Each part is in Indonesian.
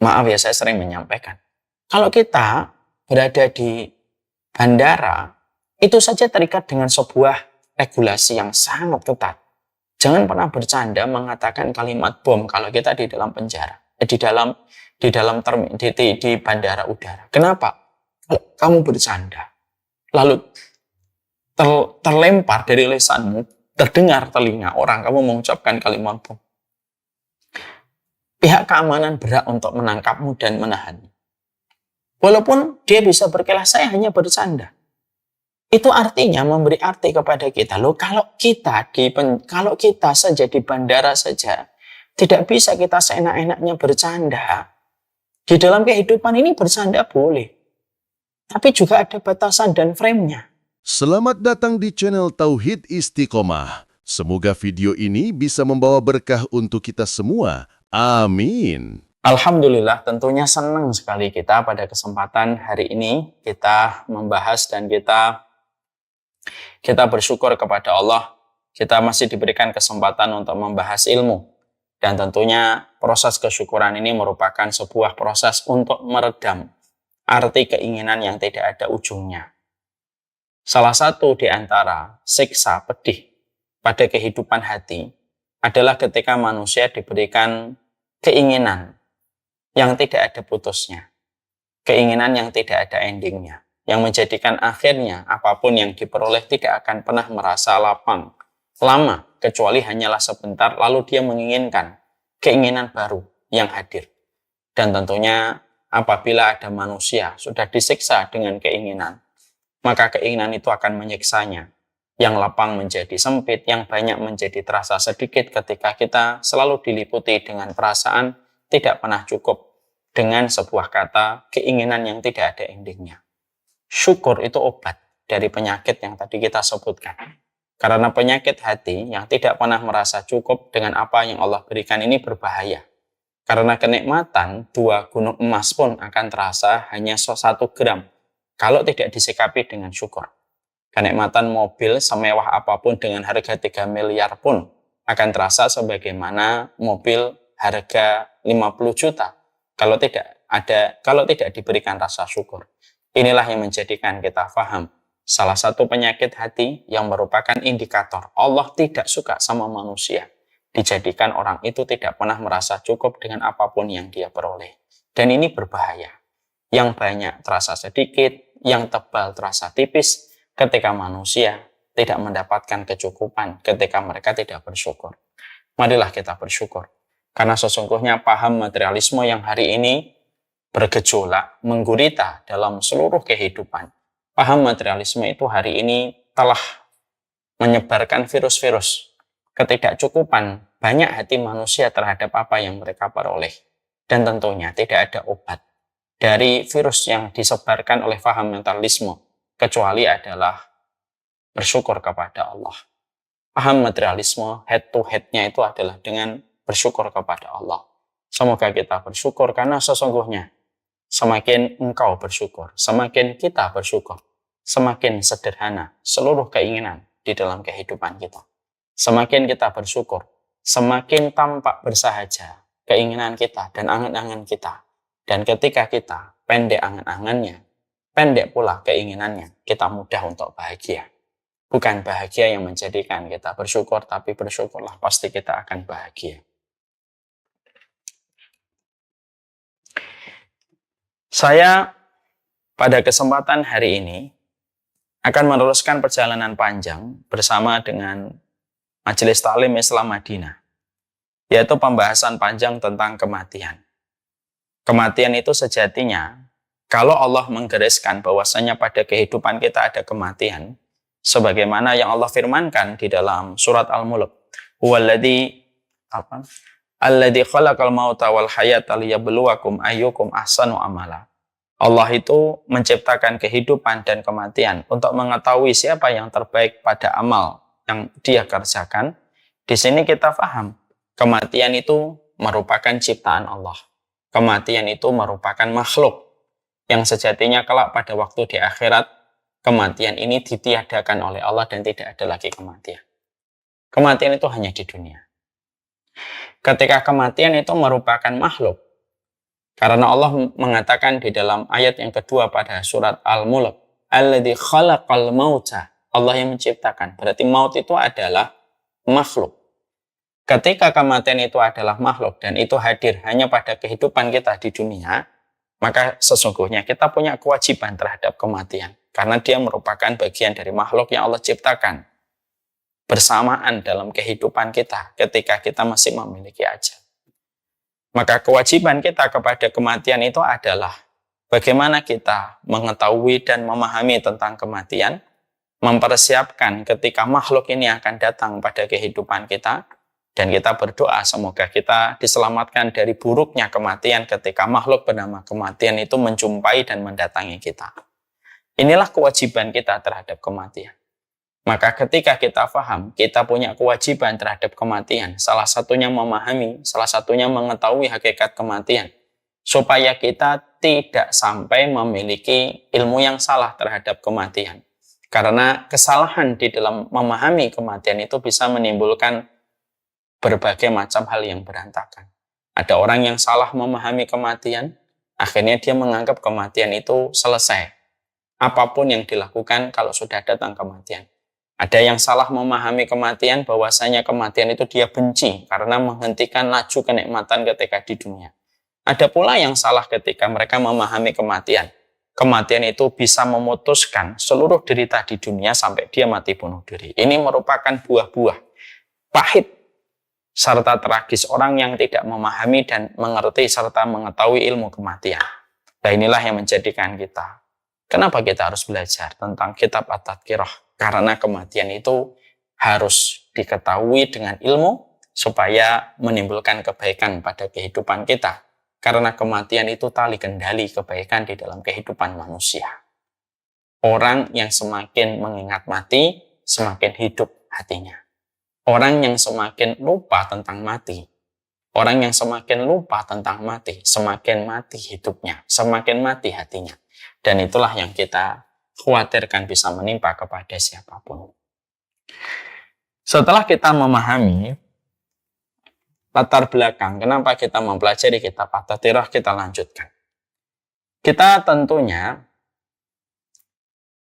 Maaf ya, saya sering menyampaikan. Kalau kita berada di bandara, itu saja terikat dengan sebuah regulasi yang sangat ketat. Jangan pernah bercanda mengatakan kalimat bom kalau kita di dalam penjara, di bandara udara. Kenapa? Kalau kamu bercanda, lalu terlempar dari lisanmu, terdengar telinga orang kamu mengucapkan kalimat bom. Pihak keamanan berhak untuk menangkapmu dan menahanmu. Walaupun dia bisa berkelas, saya hanya bercanda. Itu artinya memberi arti kepada kita. Loh, kalau kita saja di bandara saja, tidak bisa kita seenak-enaknya bercanda. Di dalam kehidupan ini bercanda boleh. Tapi juga ada batasan dan frame-nya. Selamat datang di channel Tauhid Istiqomah. Semoga video ini bisa membawa berkah untuk kita semua. Amin. Alhamdulillah, tentunya senang sekali kita pada kesempatan hari ini kita membahas dan kita bersyukur kepada Allah. Kita masih diberikan kesempatan untuk membahas ilmu. Dan tentunya proses kesyukuran ini merupakan sebuah proses untuk meredam arti keinginan yang tidak ada ujungnya. Salah satu di antara siksa pedih pada kehidupan hati adalah ketika manusia diberikan keinginan yang tidak ada putusnya, keinginan yang tidak ada endingnya, yang menjadikan akhirnya apapun yang diperoleh tidak akan pernah merasa lapang, lama, kecuali hanyalah sebentar, lalu dia menginginkan keinginan baru yang hadir. Dan tentunya apabila ada manusia sudah disiksa dengan keinginan, maka keinginan itu akan menyiksanya. Yang lapang menjadi sempit, yang banyak menjadi terasa sedikit ketika kita selalu diliputi dengan perasaan tidak pernah cukup dengan sebuah kata keinginan yang tidak ada endingnya. Syukur itu obat dari penyakit yang tadi kita sebutkan. Karena penyakit hati yang tidak pernah merasa cukup dengan apa yang Allah berikan ini berbahaya. Karena kenikmatan 2 gunung emas pun akan terasa hanya 1 gram kalau tidak disikapi dengan syukur. Kenikmatan mobil semewah apapun dengan harga 3 miliar pun akan terasa sebagaimana mobil harga 50 juta kalau tidak diberikan rasa syukur. Inilah yang menjadikan kita paham salah satu penyakit hati yang merupakan indikator Allah tidak suka sama manusia. Dijadikan orang itu tidak pernah merasa cukup dengan apapun yang dia peroleh. Dan ini berbahaya. Yang banyak terasa sedikit, yang tebal terasa tipis, ketika manusia tidak mendapatkan kecukupan, ketika mereka tidak bersyukur. Marilah kita bersyukur. Karena sesungguhnya paham materialisme yang hari ini bergejolak, menggurita dalam seluruh kehidupan. Paham materialisme itu hari ini telah menyebarkan virus-virus ketidakcukupan banyak hati manusia terhadap apa yang mereka peroleh. Dan tentunya tidak ada obat dari virus yang disebarkan oleh paham mentalisme, kecuali adalah bersyukur kepada Allah. Paham materialisme, head to head-nya itu adalah dengan bersyukur kepada Allah. Semoga kita bersyukur karena sesungguhnya semakin engkau bersyukur, semakin kita bersyukur, semakin sederhana seluruh keinginan di dalam kehidupan kita. Semakin kita bersyukur, semakin tampak bersahaja keinginan kita dan angan-angan kita. Dan ketika kita pendek angan-angannya, pendek pula keinginannya, kita mudah untuk bahagia. Bukan bahagia yang menjadikan kita bersyukur, tapi bersyukurlah pasti kita akan bahagia. Saya pada kesempatan hari ini akan meneruskan perjalanan panjang bersama dengan Majelis Ta'lim Islam Madinah, yaitu pembahasan panjang tentang kematian. Kematian itu sejatinya, kalau Allah menggariskan bahwasanya pada kehidupan kita ada kematian, sebagaimana yang Allah firmankan di dalam surat Al-Mulk, alladzi khalaqal mauta wal hayata liyabluwakum ayyukum ahsanu amala. Allah itu menciptakan kehidupan dan kematian untuk mengetahui siapa yang terbaik pada amal yang dia kerjakan. Di sini kita paham, kematian itu merupakan ciptaan Allah. Kematian itu merupakan makhluk yang sejatinya kelak pada waktu di akhirat, kematian ini ditiadakan oleh Allah dan tidak ada lagi kematian. Kematian itu hanya di dunia. Ketika kematian itu merupakan makhluk, Karena Allah mengatakan di dalam ayat yang kedua pada surat Al-Mulk, alladzi khalaqal mauta. Allah yang menciptakan. Berarti maut itu adalah makhluk. Ketika kematian itu adalah makhluk dan itu hadir hanya pada kehidupan kita di dunia, maka sesungguhnya kita punya kewajiban terhadap kematian. Karena dia merupakan bagian dari makhluk yang Allah ciptakan bersamaan dalam kehidupan kita ketika kita masih memiliki ajal. Maka kewajiban kita kepada kematian itu adalah bagaimana kita mengetahui dan memahami tentang kematian, mempersiapkan ketika makhluk ini akan datang pada kehidupan kita, dan kita berdoa semoga kita diselamatkan dari buruknya kematian ketika makhluk bernama kematian itu menjumpai dan mendatangi kita. Inilah kewajiban kita terhadap kematian. Maka ketika kita paham, kita punya kewajiban terhadap kematian. Salah satunya memahami, salah satunya mengetahui hakikat kematian. Supaya kita tidak sampai memiliki ilmu yang salah terhadap kematian. Karena kesalahan di dalam memahami kematian itu bisa menimbulkan berbagai macam hal yang berantakan. Ada orang yang salah memahami kematian, akhirnya dia menganggap kematian itu selesai. Apapun yang dilakukan kalau sudah datang kematian. Ada yang salah memahami kematian, bahwasanya kematian itu dia benci karena menghentikan laju kenikmatan ketika di dunia. Ada pula yang salah ketika mereka memahami kematian. Kematian itu bisa memutuskan seluruh derita di dunia sampai dia mati bunuh diri. Ini merupakan buah-buah pahit serta tragis orang yang tidak memahami dan mengerti serta mengetahui ilmu kematian. Nah, inilah yang menjadikan kita. Kenapa kita harus belajar tentang kitab At-Tadhkirah? Karena kematian itu harus diketahui dengan ilmu supaya menimbulkan kebaikan pada kehidupan kita. Karena kematian itu tali kendali kebaikan di dalam kehidupan manusia. Orang yang semakin mengingat mati, semakin hidup hatinya. Orang yang semakin lupa tentang mati, orang yang semakin lupa tentang mati, semakin mati hidupnya, semakin mati hatinya. Dan itulah yang kita khawatirkan bisa menimpa kepada siapapun. Setelah kita memahami latar belakang, kenapa kita mempelajari kitab At-Tadhkirah, kita lanjutkan. Kita tentunya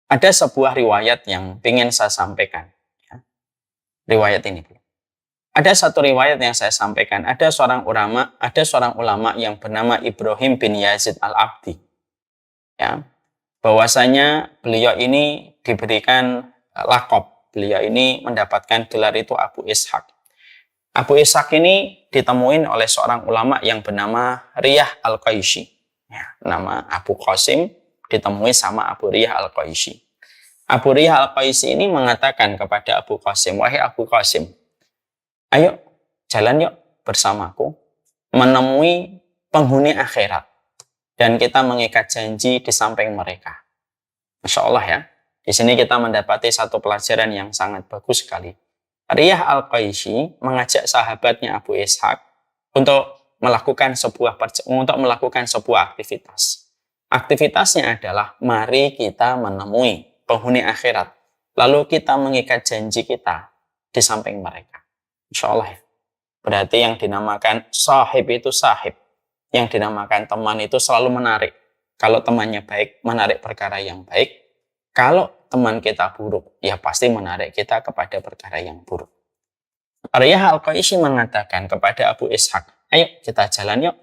ada sebuah riwayat yang ingin saya sampaikan. Riwayat ini. Ada satu riwayat yang saya sampaikan. Ada seorang ulama yang bernama Ibrahim bin Yazid Al-Abdi. Ya, bahwasanya beliau ini diberikan laqab. Beliau ini mendapatkan gelar itu Abu Ishaq. Abu Ishaq ini ditemuin oleh seorang ulama yang bernama Riyah Al-Qaisy. Ya, nama Abu Qasim ditemui sama Abu Riyah Al-Qaisy. Abu Riyah Al-Qaisy ini mengatakan kepada Abu Qasim, wahai Abu Qasim, ayo jalan yuk bersamaku menemui penghuni akhirat. Dan kita mengikat janji di samping mereka. Masya Allah ya. Di sini kita mendapati satu pelajaran yang sangat bagus sekali. Riyah Al-Qaisy mengajak sahabatnya Abu Ishaq untuk melakukan sebuah aktivitas. Aktivitasnya adalah mari kita menemui penghuni akhirat. Lalu kita mengikat janji kita di samping mereka. Insya Allah ya. Berarti yang dinamakan sahib itu sahib. Yang dinamakan teman itu selalu menarik. Kalau temannya baik, menarik perkara yang baik. Kalau teman kita buruk, ya pasti menarik kita kepada perkara yang buruk. Riyah Al-Qaisy mengatakan kepada Abu Ishaq, ayo kita jalan yuk.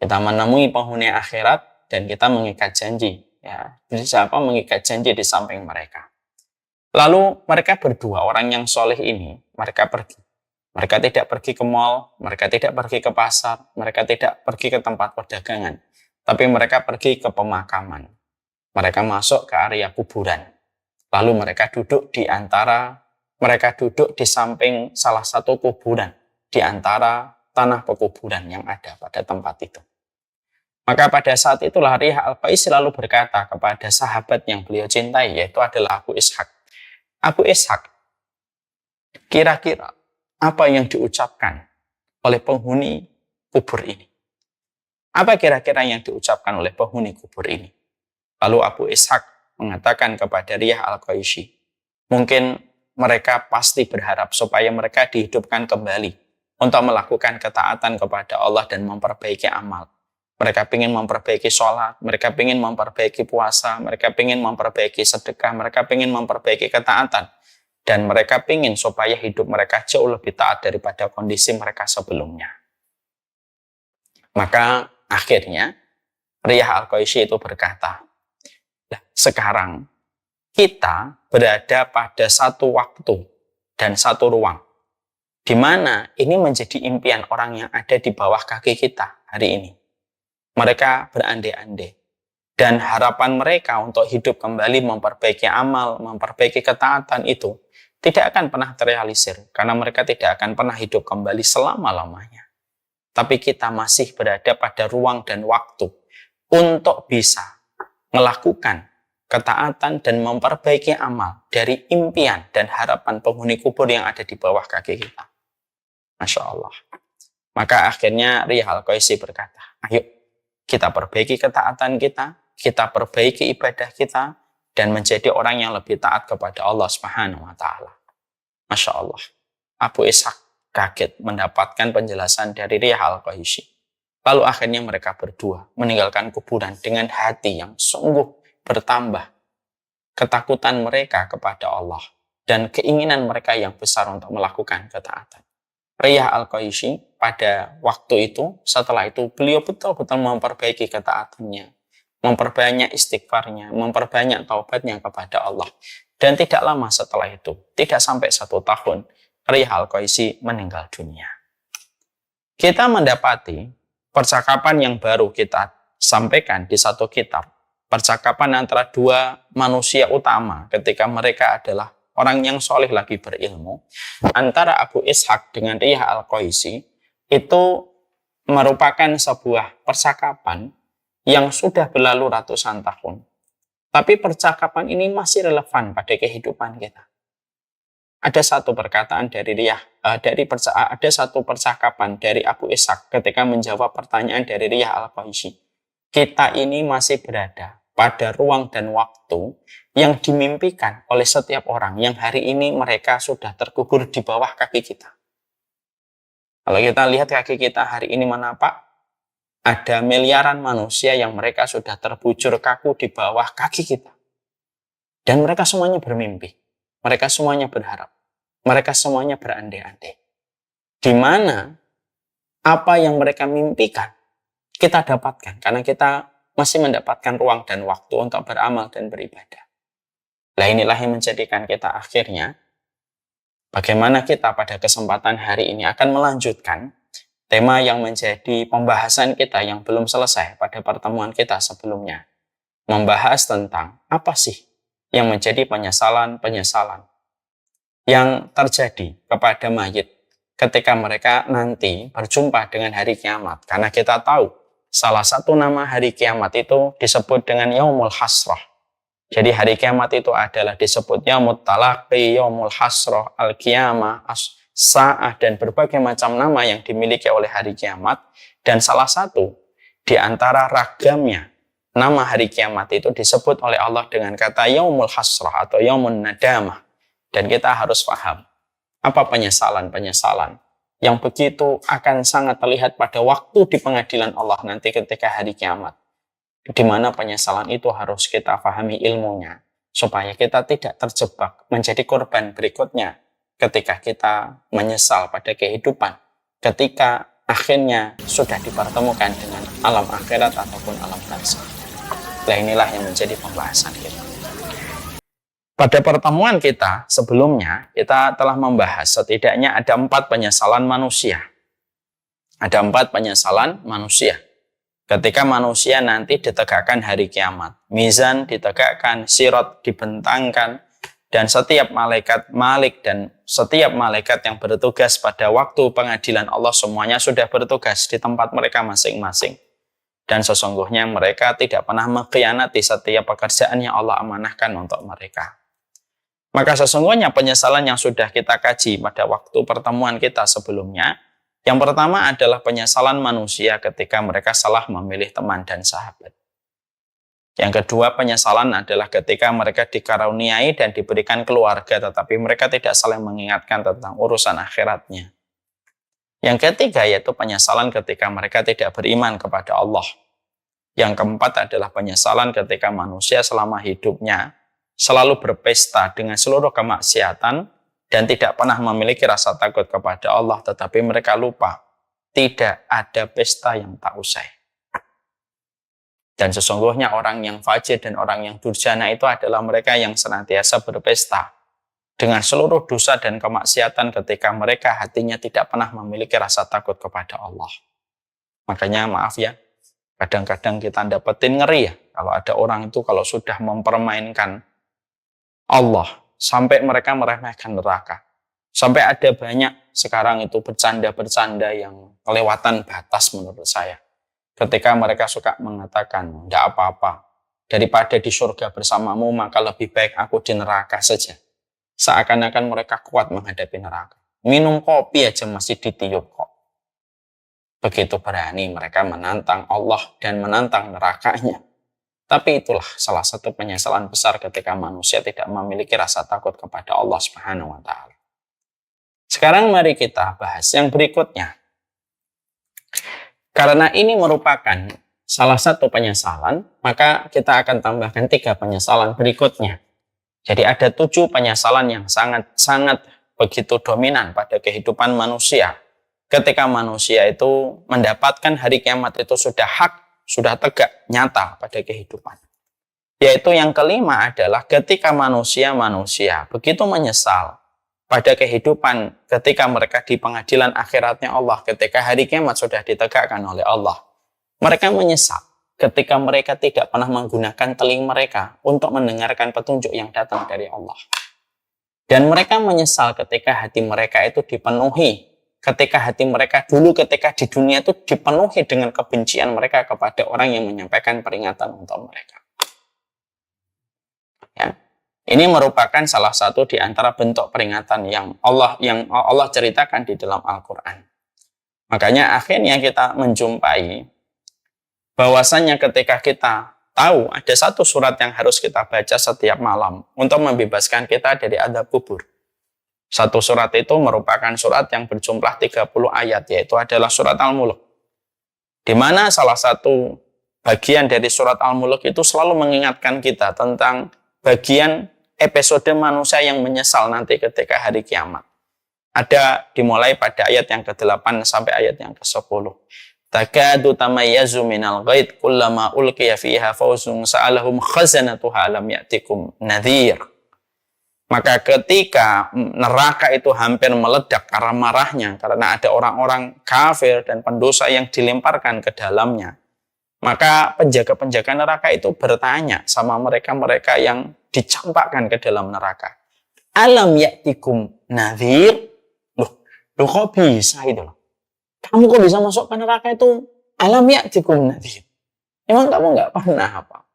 Kita menemui penghuni akhirat dan kita mengikat janji. Ya, siapa mengikat janji di samping mereka. Lalu mereka berdua, orang yang soleh ini, mereka pergi. Mereka tidak pergi ke mal, mereka tidak pergi ke pasar, mereka tidak pergi ke tempat perdagangan. Tapi mereka pergi ke pemakaman. Mereka masuk ke area kuburan. Lalu mereka duduk di samping salah satu kuburan. Di antara tanah pekuburan yang ada pada tempat itu. Maka pada saat itulah Riyah Al-Qaisy selalu berkata kepada sahabat yang beliau cintai, yaitu adalah Abu Ishaq. Abu Ishaq, kira-kira apa yang diucapkan oleh penghuni kubur ini? Apa kira-kira yang diucapkan oleh penghuni kubur ini? Lalu Abu Ishaq mengatakan kepada Riyah Al-Qaisy, mungkin mereka pasti berharap supaya mereka dihidupkan kembali untuk melakukan ketaatan kepada Allah dan memperbaiki amal. Mereka ingin memperbaiki sholat, mereka ingin memperbaiki puasa, mereka ingin memperbaiki sedekah, mereka ingin memperbaiki ketaatan. Dan mereka ingin supaya hidup mereka jauh lebih taat daripada kondisi mereka sebelumnya. Maka akhirnya Riyah Al-Qaisy itu berkata, nah, sekarang kita berada pada satu waktu dan satu ruang, di mana ini menjadi impian orang yang ada di bawah kaki kita hari ini. Mereka berandai-andai. Dan harapan mereka untuk hidup kembali memperbaiki amal, memperbaiki ketaatan itu tidak akan pernah terrealisir. Karena mereka tidak akan pernah hidup kembali selama-lamanya. Tapi kita masih berada pada ruang dan waktu untuk bisa melakukan ketaatan dan memperbaiki amal dari impian dan harapan penghuni kubur yang ada di bawah kaki kita. Masya Allah. Maka akhirnya Riyah Al-Qaisy berkata, ayo kita perbaiki ketaatan kita perbaiki ibadah kita, dan menjadi orang yang lebih taat kepada Allah Subhanahu wa Ta'ala. Masya Allah. Abu Ishaq kaget mendapatkan penjelasan dari Riyah Al-Qaisy. Lalu akhirnya mereka berdua meninggalkan kuburan dengan hati yang sungguh bertambah. Ketakutan mereka kepada Allah dan keinginan mereka yang besar untuk melakukan ketaatan. Riyah Al-Qaisy pada waktu itu, setelah itu beliau betul-betul memperbaiki ketaatannya, memperbanyak istighfarnya, memperbanyak taubatnya kepada Allah. Dan tidak lama setelah itu, tidak sampai 1 tahun, Riyah Al-Qaisy meninggal dunia. Kita mendapati percakapan yang baru kita sampaikan di satu kitab, percakapan antara dua manusia utama ketika mereka adalah orang yang soleh lagi berilmu, antara Abu Ishaq dengan Riyah Al-Qaisy, itu merupakan sebuah percakapan yang sudah berlalu ratusan tahun. Tapi percakapan ini masih relevan pada kehidupan kita. Ada satu perkataan dari ada satu percakapan dari Abu Ishaq ketika menjawab pertanyaan dari Riyah Al-Qaisy. Kita ini masih berada pada ruang dan waktu yang dimimpikan oleh setiap orang yang hari ini mereka sudah terkubur di bawah kaki kita. Kalau kita lihat kaki kita hari ini mana Pak? Ada miliaran manusia yang mereka sudah terbujur kaku di bawah kaki kita. Dan mereka semuanya bermimpi. Mereka semuanya berharap. Mereka semuanya berandai-andai. Di mana apa yang mereka mimpikan kita dapatkan. Karena kita masih mendapatkan ruang dan waktu untuk beramal dan beribadah. Nah inilah yang menjadikan kita akhirnya bagaimana kita pada kesempatan hari ini akan melanjutkan tema yang menjadi pembahasan kita yang belum selesai pada pertemuan kita sebelumnya. Membahas tentang apa sih yang menjadi penyesalan-penyesalan yang terjadi kepada mayit ketika mereka nanti berjumpa dengan hari kiamat. Karena kita tahu salah satu nama hari kiamat itu disebut dengan Yaumul Hasrah. Jadi hari kiamat itu adalah disebut Yaumut Talaqi, Yaumul Hasrah, Al-Qiyamah, As-Sa'ah, dan berbagai macam nama yang dimiliki oleh hari kiamat. Dan salah satu di antara ragamnya nama hari kiamat itu disebut oleh Allah dengan kata Yaumul Hasrah atau Yaumun Nadamah. Dan kita harus paham apa penyesalan-penyesalan yang begitu akan sangat terlihat pada waktu di pengadilan Allah nanti ketika hari kiamat. Di mana penyesalan itu harus kita pahami ilmunya, supaya kita tidak terjebak menjadi korban berikutnya ketika kita menyesal pada kehidupan, ketika akhirnya sudah dipertemukan dengan alam akhirat ataupun alam barzakh. Nah inilah yang menjadi pembahasan kita. Pada pertemuan kita sebelumnya, kita telah membahas setidaknya ada 4 penyesalan manusia. Ada 4 penyesalan manusia. Ketika manusia nanti ditegakkan hari kiamat, mizan ditegakkan, sirat dibentangkan, dan setiap malaikat malik dan setiap malaikat yang bertugas pada waktu pengadilan Allah semuanya sudah bertugas di tempat mereka masing-masing. Dan sesungguhnya mereka tidak pernah mengkhianati setiap pekerjaan yang Allah amanahkan untuk mereka. Maka sesungguhnya penyesalan yang sudah kita kaji pada waktu pertemuan kita sebelumnya, yang pertama adalah penyesalan manusia ketika mereka salah memilih teman dan sahabat. Yang kedua, penyesalan adalah ketika mereka dikaruniai dan diberikan keluarga, tetapi mereka tidak saling mengingatkan tentang urusan akhiratnya. Yang ketiga, yaitu penyesalan ketika mereka tidak beriman kepada Allah. Yang keempat adalah penyesalan ketika manusia selama hidupnya selalu berpesta dengan seluruh kemaksiatan dan tidak pernah memiliki rasa takut kepada Allah, tetapi mereka lupa tidak ada pesta yang tak usai. Dan sesungguhnya orang yang fajir dan orang yang durjana itu adalah mereka yang senantiasa berpesta dengan seluruh dosa dan kemaksiatan ketika mereka hatinya tidak pernah memiliki rasa takut kepada Allah. Makanya maaf ya, kadang-kadang kita dapetin ngeri ya, kalau ada orang itu kalau sudah mempermainkan Allah, sampai mereka meremehkan neraka. Sampai ada banyak sekarang itu bercanda-bercanda yang kelewatan batas menurut saya. Ketika mereka suka mengatakan, enggak apa-apa, daripada di surga bersamamu, maka lebih baik aku di neraka saja. Seakan-akan mereka kuat menghadapi neraka. Minum kopi aja masih ditiup kok. Begitu berani mereka menantang Allah dan menantang nerakanya. Tapi itulah salah satu penyesalan besar ketika manusia tidak memiliki rasa takut kepada Allah Subhanahu wa Ta'ala. Sekarang mari kita bahas yang berikutnya. Karena ini merupakan salah satu penyesalan, maka kita akan tambahkan 3 penyesalan berikutnya. Jadi ada 7 penyesalan yang sangat begitu dominan pada kehidupan manusia. Ketika manusia itu mendapatkan hari kiamat itu sudah hak, sudah tegak, nyata pada kehidupan. Yaitu yang kelima adalah ketika manusia begitu menyesal pada kehidupan ketika mereka di pengadilan akhiratnya Allah, ketika hari kiamat sudah ditegakkan oleh Allah. Mereka menyesal ketika mereka tidak pernah menggunakan telinga mereka untuk mendengarkan petunjuk yang datang dari Allah. Dan mereka menyesal ketika hati mereka itu dipenuhi, ketika hati mereka dulu ketika di dunia itu dipenuhi dengan kebencian mereka kepada orang yang menyampaikan peringatan untuk mereka. Ya. Ini merupakan salah satu di antara bentuk peringatan yang Allah ceritakan di dalam Al-Quran. Makanya akhirnya kita menjumpai bahwasannya ketika kita tahu ada satu surat yang harus kita baca setiap malam untuk membebaskan kita dari azab kubur. Satu surat itu merupakan surat yang berjumlah 30 ayat, yaitu adalah surat Al-Mulk. Di mana salah satu bagian dari surat Al-Mulk itu selalu mengingatkan kita tentang bagian episode manusia yang menyesal nanti ketika hari kiamat. Ada dimulai pada ayat yang ke-8 sampai ayat yang ke-10. Takadu tamayyazu minal ghaid kullama ulqiya fiha fawzun sa'alahum khazanatuha lam ya'tikum nadhir. Maka ketika neraka itu hampir meledak karena marahnya, karena ada orang-orang kafir dan pendosa yang dilemparkan ke dalamnya, maka penjaga-penjaga neraka itu bertanya sama mereka-mereka yang dicampakkan ke dalam neraka. Alam ya'tikum nadhir? Loh kok bisa itu loh? Kamu kok bisa masuk ke neraka itu? Alam ya'tikum nadhir? Emang kamu nggak pernah apa?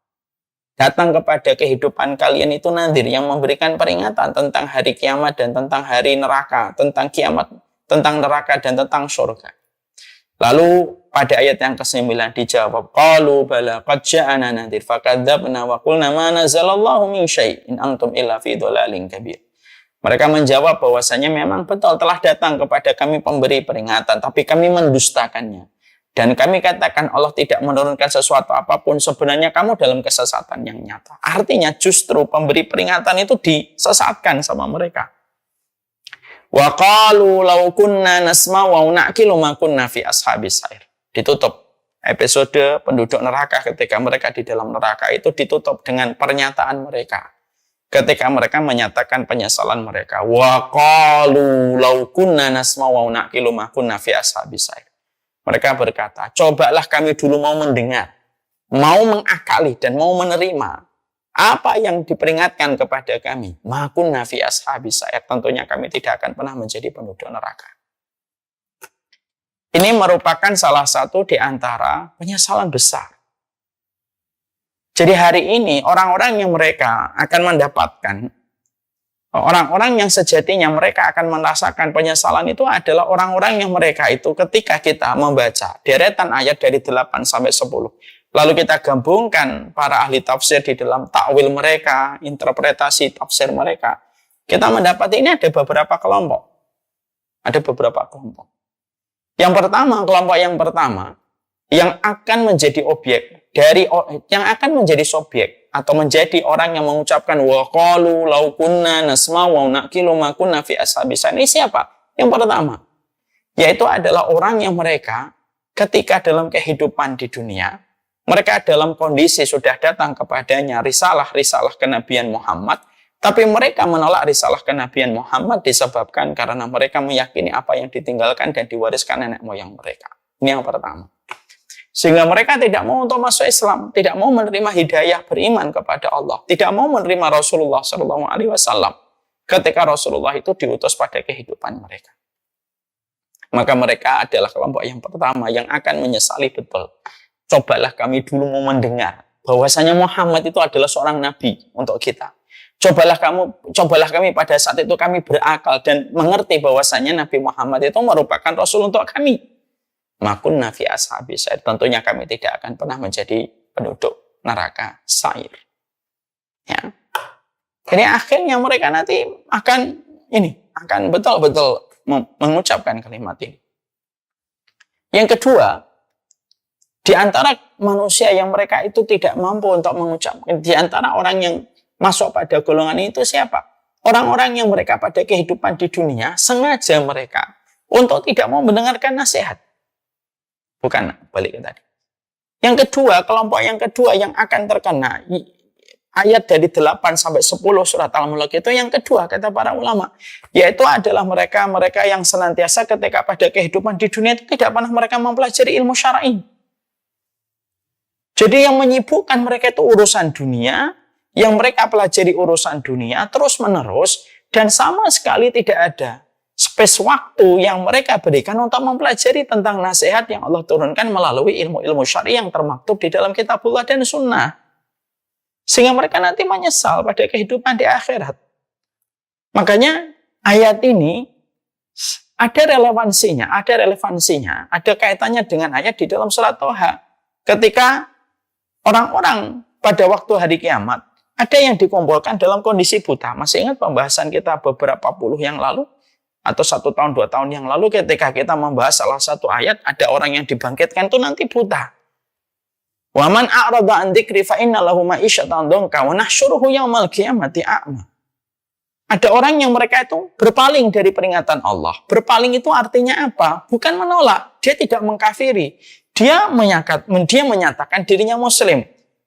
Datang kepada kehidupan kalian itu nadhir yang memberikan peringatan tentang hari kiamat dan tentang hari neraka, tentang kiamat, tentang neraka dan tentang surga. Lalu pada ayat yang ke-9 dijawab, qalu bala qad ja'ana nadhir fakadzabna wa qulna ma nazalallahu min syai'in antum illa fi dhalalin kabir. Mereka menjawab bahwasanya memang betul telah datang kepada kami pemberi peringatan, tapi kami mendustakannya. Dan kami katakan Allah tidak menurunkan sesuatu apapun, sebenarnya kamu dalam kesesatan yang nyata. Artinya justru pemberi peringatan itu disesatkan sama mereka. Wa qalu law kunna nasma'u wa na'qilu ma kunna fi ashabis sa'ir. Ditutup episode penduduk neraka ketika mereka di dalam neraka itu ditutup dengan pernyataan mereka. Ketika mereka menyatakan penyesalan mereka. Wa qalu law kunna nasma'u wa na'qilu ma kunna fi ashabis sa'ir. Mereka berkata, cobalah kami dulu mau mendengar, mau mengakali dan mau menerima apa yang diperingatkan kepada kami. Ma kunna fi ashabis sa'ir. Tentunya kami tidak akan pernah menjadi penduduk neraka. Ini merupakan salah satu di antara penyesalan besar. Jadi hari ini orang-orang yang mereka akan mendapatkan, orang-orang yang sejatinya mereka akan merasakan penyesalan itu adalah orang-orang yang mereka itu ketika kita membaca deretan ayat dari 8 sampai 10. Lalu kita gabungkan para ahli tafsir di dalam takwil mereka, interpretasi tafsir mereka. Kita mendapat ini ada beberapa kelompok. Ada beberapa kelompok. Yang pertama, kelompok yang pertama, yang akan menjadi objek yang akan menjadi subjek atau menjadi orang yang mengucapkan wa qalu law kunna nasma'u wa naqilu ma kunna fi ashabis sa'ir. Ini siapa? Yang pertama, yaitu adalah orang yang mereka ketika dalam kehidupan di dunia, mereka dalam kondisi sudah datang kepadanya risalah-risalah kenabian Muhammad, tapi mereka menolak risalah kenabian Muhammad disebabkan karena mereka meyakini apa yang ditinggalkan dan diwariskan nenek moyang mereka. Ini yang pertama. Sehingga mereka tidak mau untuk masuk Islam, tidak mau menerima hidayah beriman kepada Allah, tidak mau menerima Rasulullah SAW ketika Rasulullah itu diutus pada kehidupan mereka. Maka mereka adalah kelompok yang pertama yang akan menyesali betul. Cobalah kami dulu mau mendengar bahwasanya Muhammad itu adalah seorang nabi untuk kita. Cobalah kami pada saat itu kami berakal dan mengerti bahwasanya Nabi Muhammad itu merupakan Rasul untuk kami. Makunna fi ashabis sa'ir. Tentunya kami tidak akan pernah menjadi penduduk neraka sa'ir. Ya. Jadi akhirnya mereka nanti akan betul-betul mengucapkan kalimat ini. Yang kedua, di antara manusia yang mereka itu tidak mampu untuk mengucapkan, di antara orang yang masuk pada golongan itu siapa? Orang-orang yang mereka pada kehidupan di dunia sengaja mereka untuk tidak mau mendengarkan nasihat. Bukan, balik ke tadi. Yang kedua, kelompok yang kedua yang akan terkena ayat dari 8 sampai 10 surat Al-Mulk itu yang kedua kata para ulama, yaitu adalah mereka yang senantiasa ketika pada kehidupan di dunia itu tidak pernah mereka mempelajari ilmu syar'i. Jadi yang menyibukkan mereka itu urusan dunia, yang mereka pelajari urusan dunia terus menerus dan sama sekali tidak ada space waktu yang mereka berikan untuk mempelajari tentang nasihat yang Allah turunkan melalui ilmu-ilmu syar'i yang termaktub di dalam kitabullah dan sunnah. Sehingga mereka nanti menyesal pada kehidupan di akhirat. Makanya ayat ini ada relevansinya, ada kaitannya dengan ayat di dalam surat Toha. Ketika orang-orang pada waktu hari kiamat, ada yang dikumpulkan dalam kondisi buta. Masih ingat pembahasan kita beberapa puluh yang lalu? Atau 1 tahun, 2 tahun yang lalu ketika kita membahas salah satu ayat, ada orang yang dibangkitkan itu nanti buta. Wa man a'rada an dzikri fa inna lahu ma'isyatan dhanka wa nahsyuruhu yaumal qiyamati a'ma. Ada orang yang mereka itu berpaling dari peringatan Allah. Berpaling itu artinya apa? Bukan menolak, dia tidak mengkafiri. Dia menyatakan dirinya muslim.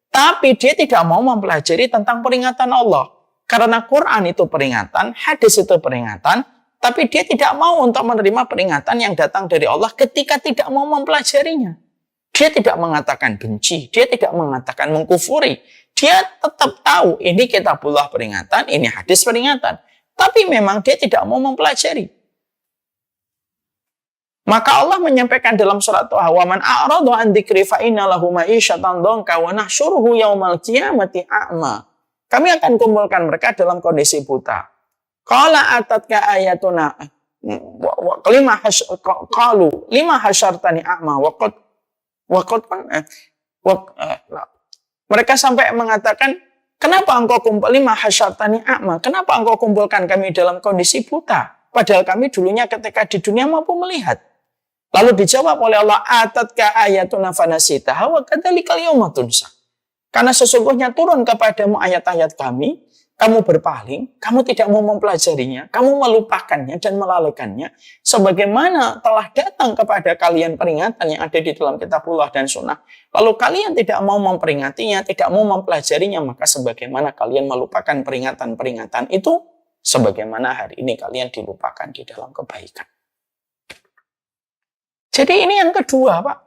Tapi dia tidak mau mempelajari tentang peringatan Allah. Karena Quran itu peringatan, hadis itu peringatan, tapi dia tidak mau untuk menerima peringatan yang datang dari Allah ketika tidak mau mempelajarinya. Dia tidak mengatakan benci, dia tidak mengatakan mengkufuri. Dia tetap tahu ini kitabullah peringatan, ini hadis peringatan. Tapi memang dia tidak mau mempelajari. Maka Allah menyampaikan dalam surat Toha, "Wa man a'rada an dzikri fa inna lahu ma'isyatan dhanka wa nahsyuruhu yaumal qiyamati a'ma." Kami akan kumpulkan mereka dalam kondisi buta. Qala atatka ayatuna lima hasyartani a'ma mereka sampai mengatakan, kenapa engkau kumpulkan kami dalam kondisi buta padahal kami dulunya ketika di dunia mampu melihat. Lalu dijawab oleh Allah, atatka ayatuna fanasitaha wa kadzalikal yauma tunsa. Karena sesungguhnya turun kepadamu ayat-ayat kami, kamu berpaling, kamu tidak mau mempelajarinya, kamu melupakannya dan melalaikannya, sebagaimana telah datang kepada kalian peringatan yang ada di dalam kitabullah dan sunnah. Lalu kalian tidak mau memperingatinya, tidak mau mempelajarinya, maka sebagaimana kalian melupakan peringatan-peringatan itu, sebagaimana hari ini kalian dilupakan di dalam kebaikan. Jadi ini yang kedua, Pak.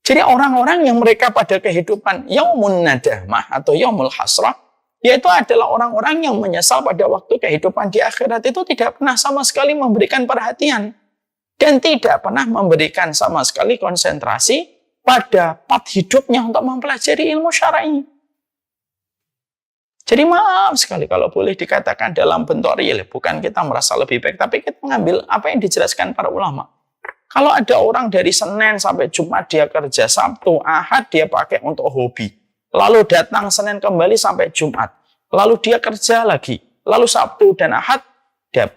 Jadi orang-orang yang mereka pada kehidupan yaumun nadamah atau yaumul hasrah, yaitu adalah orang-orang yang menyesal pada waktu kehidupan di akhirat itu tidak pernah sama sekali memberikan perhatian. Dan tidak pernah memberikan sama sekali konsentrasi pada part hidupnya untuk mempelajari ilmu syar'i. Jadi maaf sekali kalau boleh dikatakan dalam bentuk real, bukan kita merasa lebih baik, tapi kita mengambil apa yang dijelaskan para ulama. Kalau ada orang dari Senin sampai Jumat dia kerja, Sabtu, Ahad dia pakai untuk hobi. Lalu datang Senin kembali sampai Jumat. Lalu dia kerja lagi. Lalu Sabtu dan Ahad,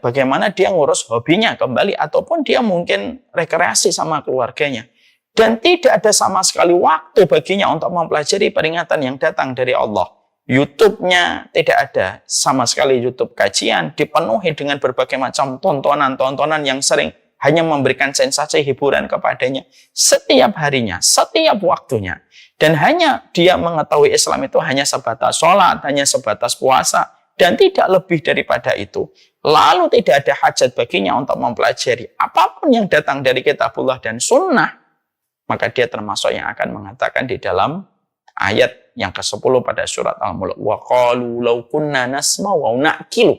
bagaimana dia ngurus hobinya kembali. Ataupun dia mungkin rekreasi sama keluarganya. Dan tidak ada sama sekali waktu baginya untuk mempelajari peringatan yang datang dari Allah. YouTube-nya tidak ada sama sekali YouTube kajian, dipenuhi dengan berbagai macam tontonan-tontonan yang sering hanya memberikan sensasi hiburan kepadanya setiap harinya, setiap waktunya. Dan hanya dia mengetahui Islam itu hanya sebatas sholat, hanya sebatas puasa, dan tidak lebih daripada itu. Lalu tidak ada hajat baginya untuk mempelajari apapun yang datang dari kitabullah dan sunnah, maka dia termasuk yang akan mengatakan di dalam ayat yang ke-10 pada surat Al-Mulk, wa qalu law kunna nasma'u wa na'qilu.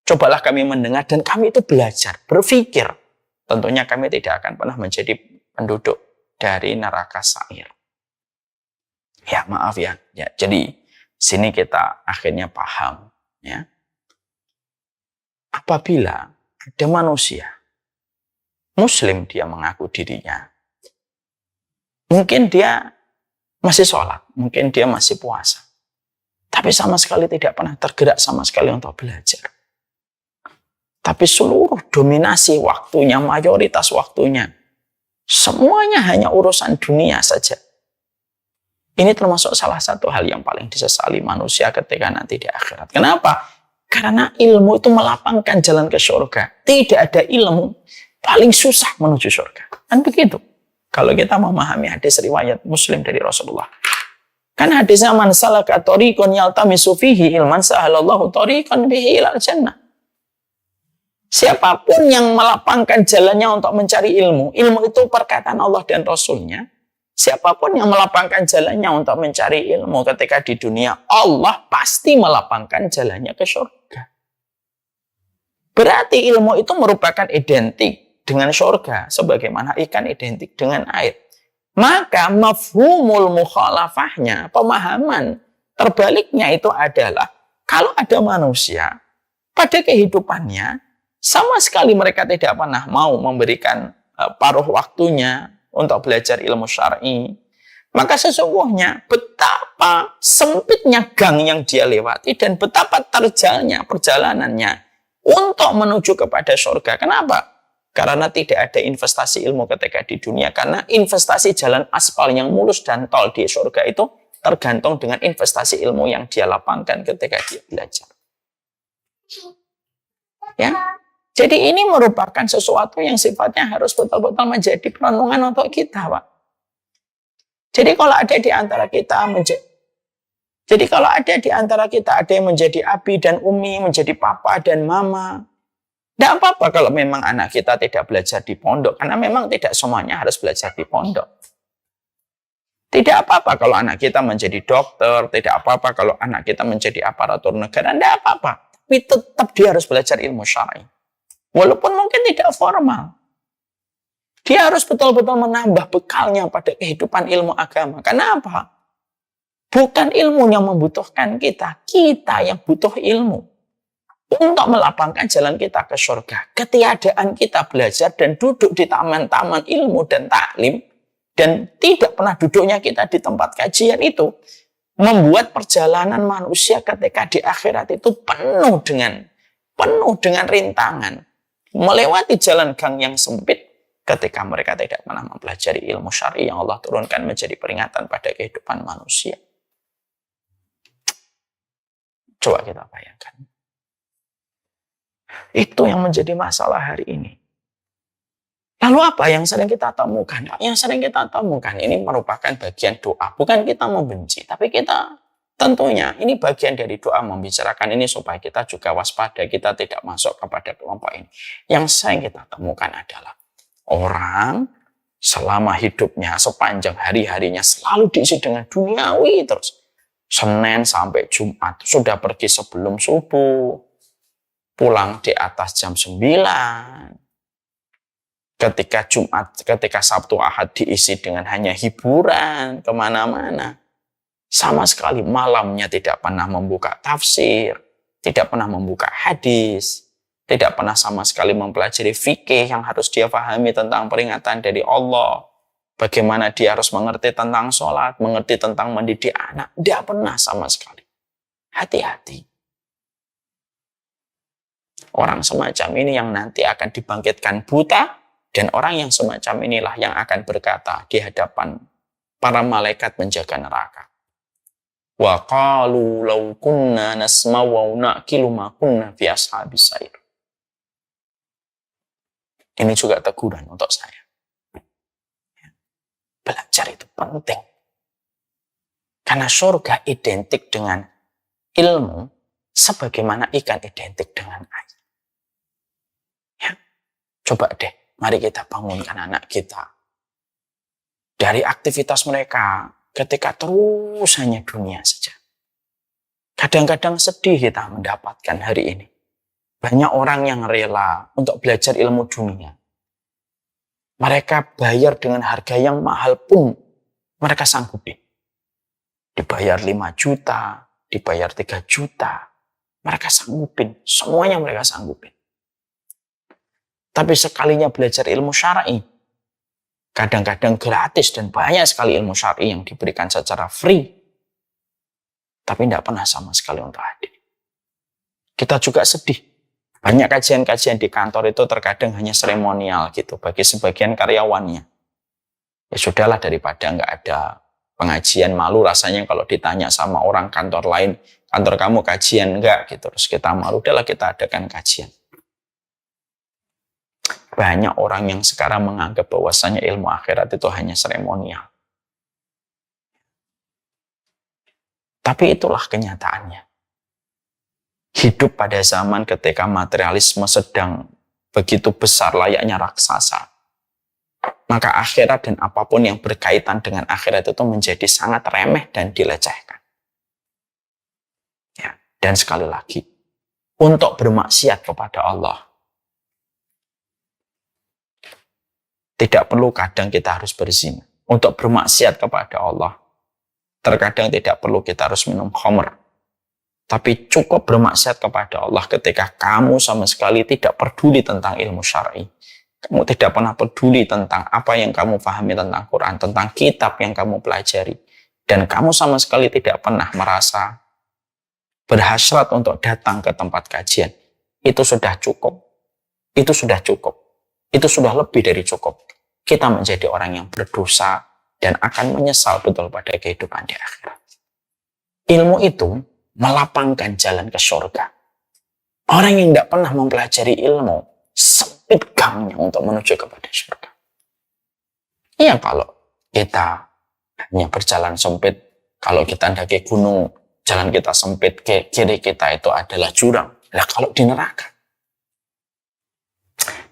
Cobalah kami mendengar dan kami itu belajar, berpikir. Tentunya kami tidak akan pernah menjadi penduduk dari neraka sa'ir. Ya, maaf ya. Jadi sini kita akhirnya paham, ya. Apabila ada manusia Muslim, dia mengaku dirinya, mungkin dia masih sholat, mungkin dia masih puasa, tapi sama sekali tidak pernah tergerak sama sekali untuk belajar. Tapi seluruh dominasi waktunya, mayoritas waktunya, semuanya hanya urusan dunia saja. Ini termasuk salah satu hal yang paling disesali manusia ketika nanti di akhirat. Kenapa? Karena ilmu itu melapangkan jalan ke surga. Tidak ada ilmu, paling susah menuju surga. Kan begitu. Kalau kita memahami hadis riwayat Muslim dari Rasulullah. Kan hadisnya man salaka tariqan yaltamisu fihi ilman sahalallahu tariqan bihi ilal jannah. Siapapun yang melapangkan jalannya untuk mencari ilmu, ilmu itu perkataan Allah dan Rasulnya. Siapapun yang melapangkan jalannya untuk mencari ilmu ketika di dunia, Allah pasti melapangkan jalannya ke surga. Berarti ilmu itu merupakan identik dengan surga, sebagaimana ikan identik dengan air. Maka mafhumul mukhalafahnya, pemahaman terbaliknya itu adalah, kalau ada manusia pada kehidupannya, sama sekali mereka tidak pernah mau memberikan paruh waktunya untuk belajar ilmu syar'i, maka sesungguhnya betapa sempitnya gang yang dia lewati dan betapa terjalnya perjalanannya untuk menuju kepada surga. Kenapa? Karena tidak ada investasi ilmu ketika di dunia. Karena investasi jalan aspal yang mulus dan tol di surga itu tergantung dengan investasi ilmu yang dia lapangkan ketika dia belajar. Ya. Jadi ini merupakan sesuatu yang sifatnya harus betul-betul menjadi perenungan untuk kita, Pak. Jadi kalau ada di antara kita ada yang menjadi abi dan umi, menjadi papa dan mama, tidak apa-apa kalau memang anak kita tidak belajar di pondok, karena memang tidak semuanya harus belajar di pondok. Tidak apa-apa kalau anak kita menjadi dokter, tidak apa-apa kalau anak kita menjadi aparatur negara, tidak apa-apa. Tapi tetap dia harus belajar ilmu syar'i. Walaupun mungkin tidak formal. Dia harus betul-betul menambah bekalnya pada kehidupan ilmu agama. Kenapa? Bukan ilmu yang membutuhkan kita. Kita yang butuh ilmu. Untuk melapangkan jalan kita ke surga. Ketiadaan kita belajar dan duduk di taman-taman ilmu dan taklim. Dan tidak pernah duduknya kita di tempat kajian itu. Membuat perjalanan manusia ketika di akhirat itu penuh dengan rintangan. Melewati jalan gang yang sempit ketika mereka tidak pernah mempelajari ilmu syar'i yang Allah turunkan menjadi peringatan pada kehidupan manusia. Coba kita bayangkan. Itu yang menjadi masalah hari ini. Lalu apa yang sering kita temukan? Yang sering kita temukan ini merupakan bagian doa. Bukan kita membenci, tapi kita tentunya ini bagian dari doa membicarakan ini supaya kita juga waspada, kita tidak masuk kepada kelompok ini. Yang sering kita temukan adalah orang selama hidupnya sepanjang hari-harinya selalu diisi dengan duniawi terus. Senin sampai Jumat sudah pergi sebelum subuh, pulang di atas jam 9. Ketika Sabtu Ahad diisi dengan hanya hiburan kemana-mana. Sama sekali malamnya tidak pernah membuka tafsir, tidak pernah membuka hadis, tidak pernah sama sekali mempelajari fikih yang harus dia pahami tentang peringatan dari Allah. Bagaimana dia harus mengerti tentang sholat, mengerti tentang mendidik anak. Tidak pernah sama sekali. Hati-hati. Orang semacam ini yang nanti akan dibangkitkan buta Dan orang yang semacam inilah yang akan berkata di hadapan para malaikat penjaga neraka. Wa qalu law kunna nasma'u wa na'qilu ma kunna fi ashabis sa'ir. Ini juga teguran untuk saya. Belajar itu penting. Karena surga identik dengan ilmu sebagaimana ikan identik dengan air. Ya. Coba deh, mari kita bangunkan anak kita. Dari aktivitas mereka ketika terus hanya dunia saja. Kadang-kadang sedih kita mendapatkan hari ini. Banyak orang yang rela untuk belajar ilmu dunia. Mereka bayar dengan harga yang mahal pun mereka sanggupi. Dibayar 5 juta, dibayar 3 juta. Mereka sanggupin, semuanya mereka sanggupin. Tapi sekalinya belajar ilmu syar'i, kadang-kadang gratis dan banyak sekali ilmu syar'i yang diberikan secara free. Tapi tidak pernah sama sekali untuk hadir. Kita juga sedih. Banyak kajian-kajian di kantor itu terkadang hanya seremonial gitu bagi sebagian karyawannya. Ya sudahlah, daripada nggak ada pengajian, malu rasanya kalau ditanya sama orang kantor lain, kantor kamu kajian enggak gitu, terus kita malu, udahlah kita adakan kajian. Banyak orang yang sekarang menganggap bahwasanya ilmu akhirat itu hanya seremonial. Tapi itulah kenyataannya. Hidup pada zaman ketika materialisme sedang begitu besar layaknya raksasa, maka akhirat dan apapun yang berkaitan dengan akhirat itu menjadi sangat remeh dan dilecehkan. Ya, dan sekali lagi, untuk bermaksiat kepada Allah, tidak perlu kadang kita harus berzina. Untuk bermaksiat kepada Allah, terkadang tidak perlu kita harus minum khamr. Tapi cukup bermaksiat kepada Allah ketika kamu sama sekali tidak peduli tentang ilmu syar'i. Kamu tidak pernah peduli tentang apa yang kamu pahami tentang Quran, tentang kitab yang kamu pelajari. Dan kamu sama sekali tidak pernah merasa berhasrat untuk datang ke tempat kajian. Itu sudah cukup. Itu sudah cukup. Itu sudah lebih dari cukup. Kita menjadi orang yang berdosa dan akan menyesal betul pada kehidupan di akhirat. Ilmu itu melapangkan jalan ke surga. Orang yang tidak pernah mempelajari ilmu, sempit gangnya untuk menuju kepada surga. Iya, kalau kita hanya berjalan sempit, kalau kita mendaki gunung, jalan kita sempit, ke kiri kita itu adalah jurang. Nah, kalau di neraka.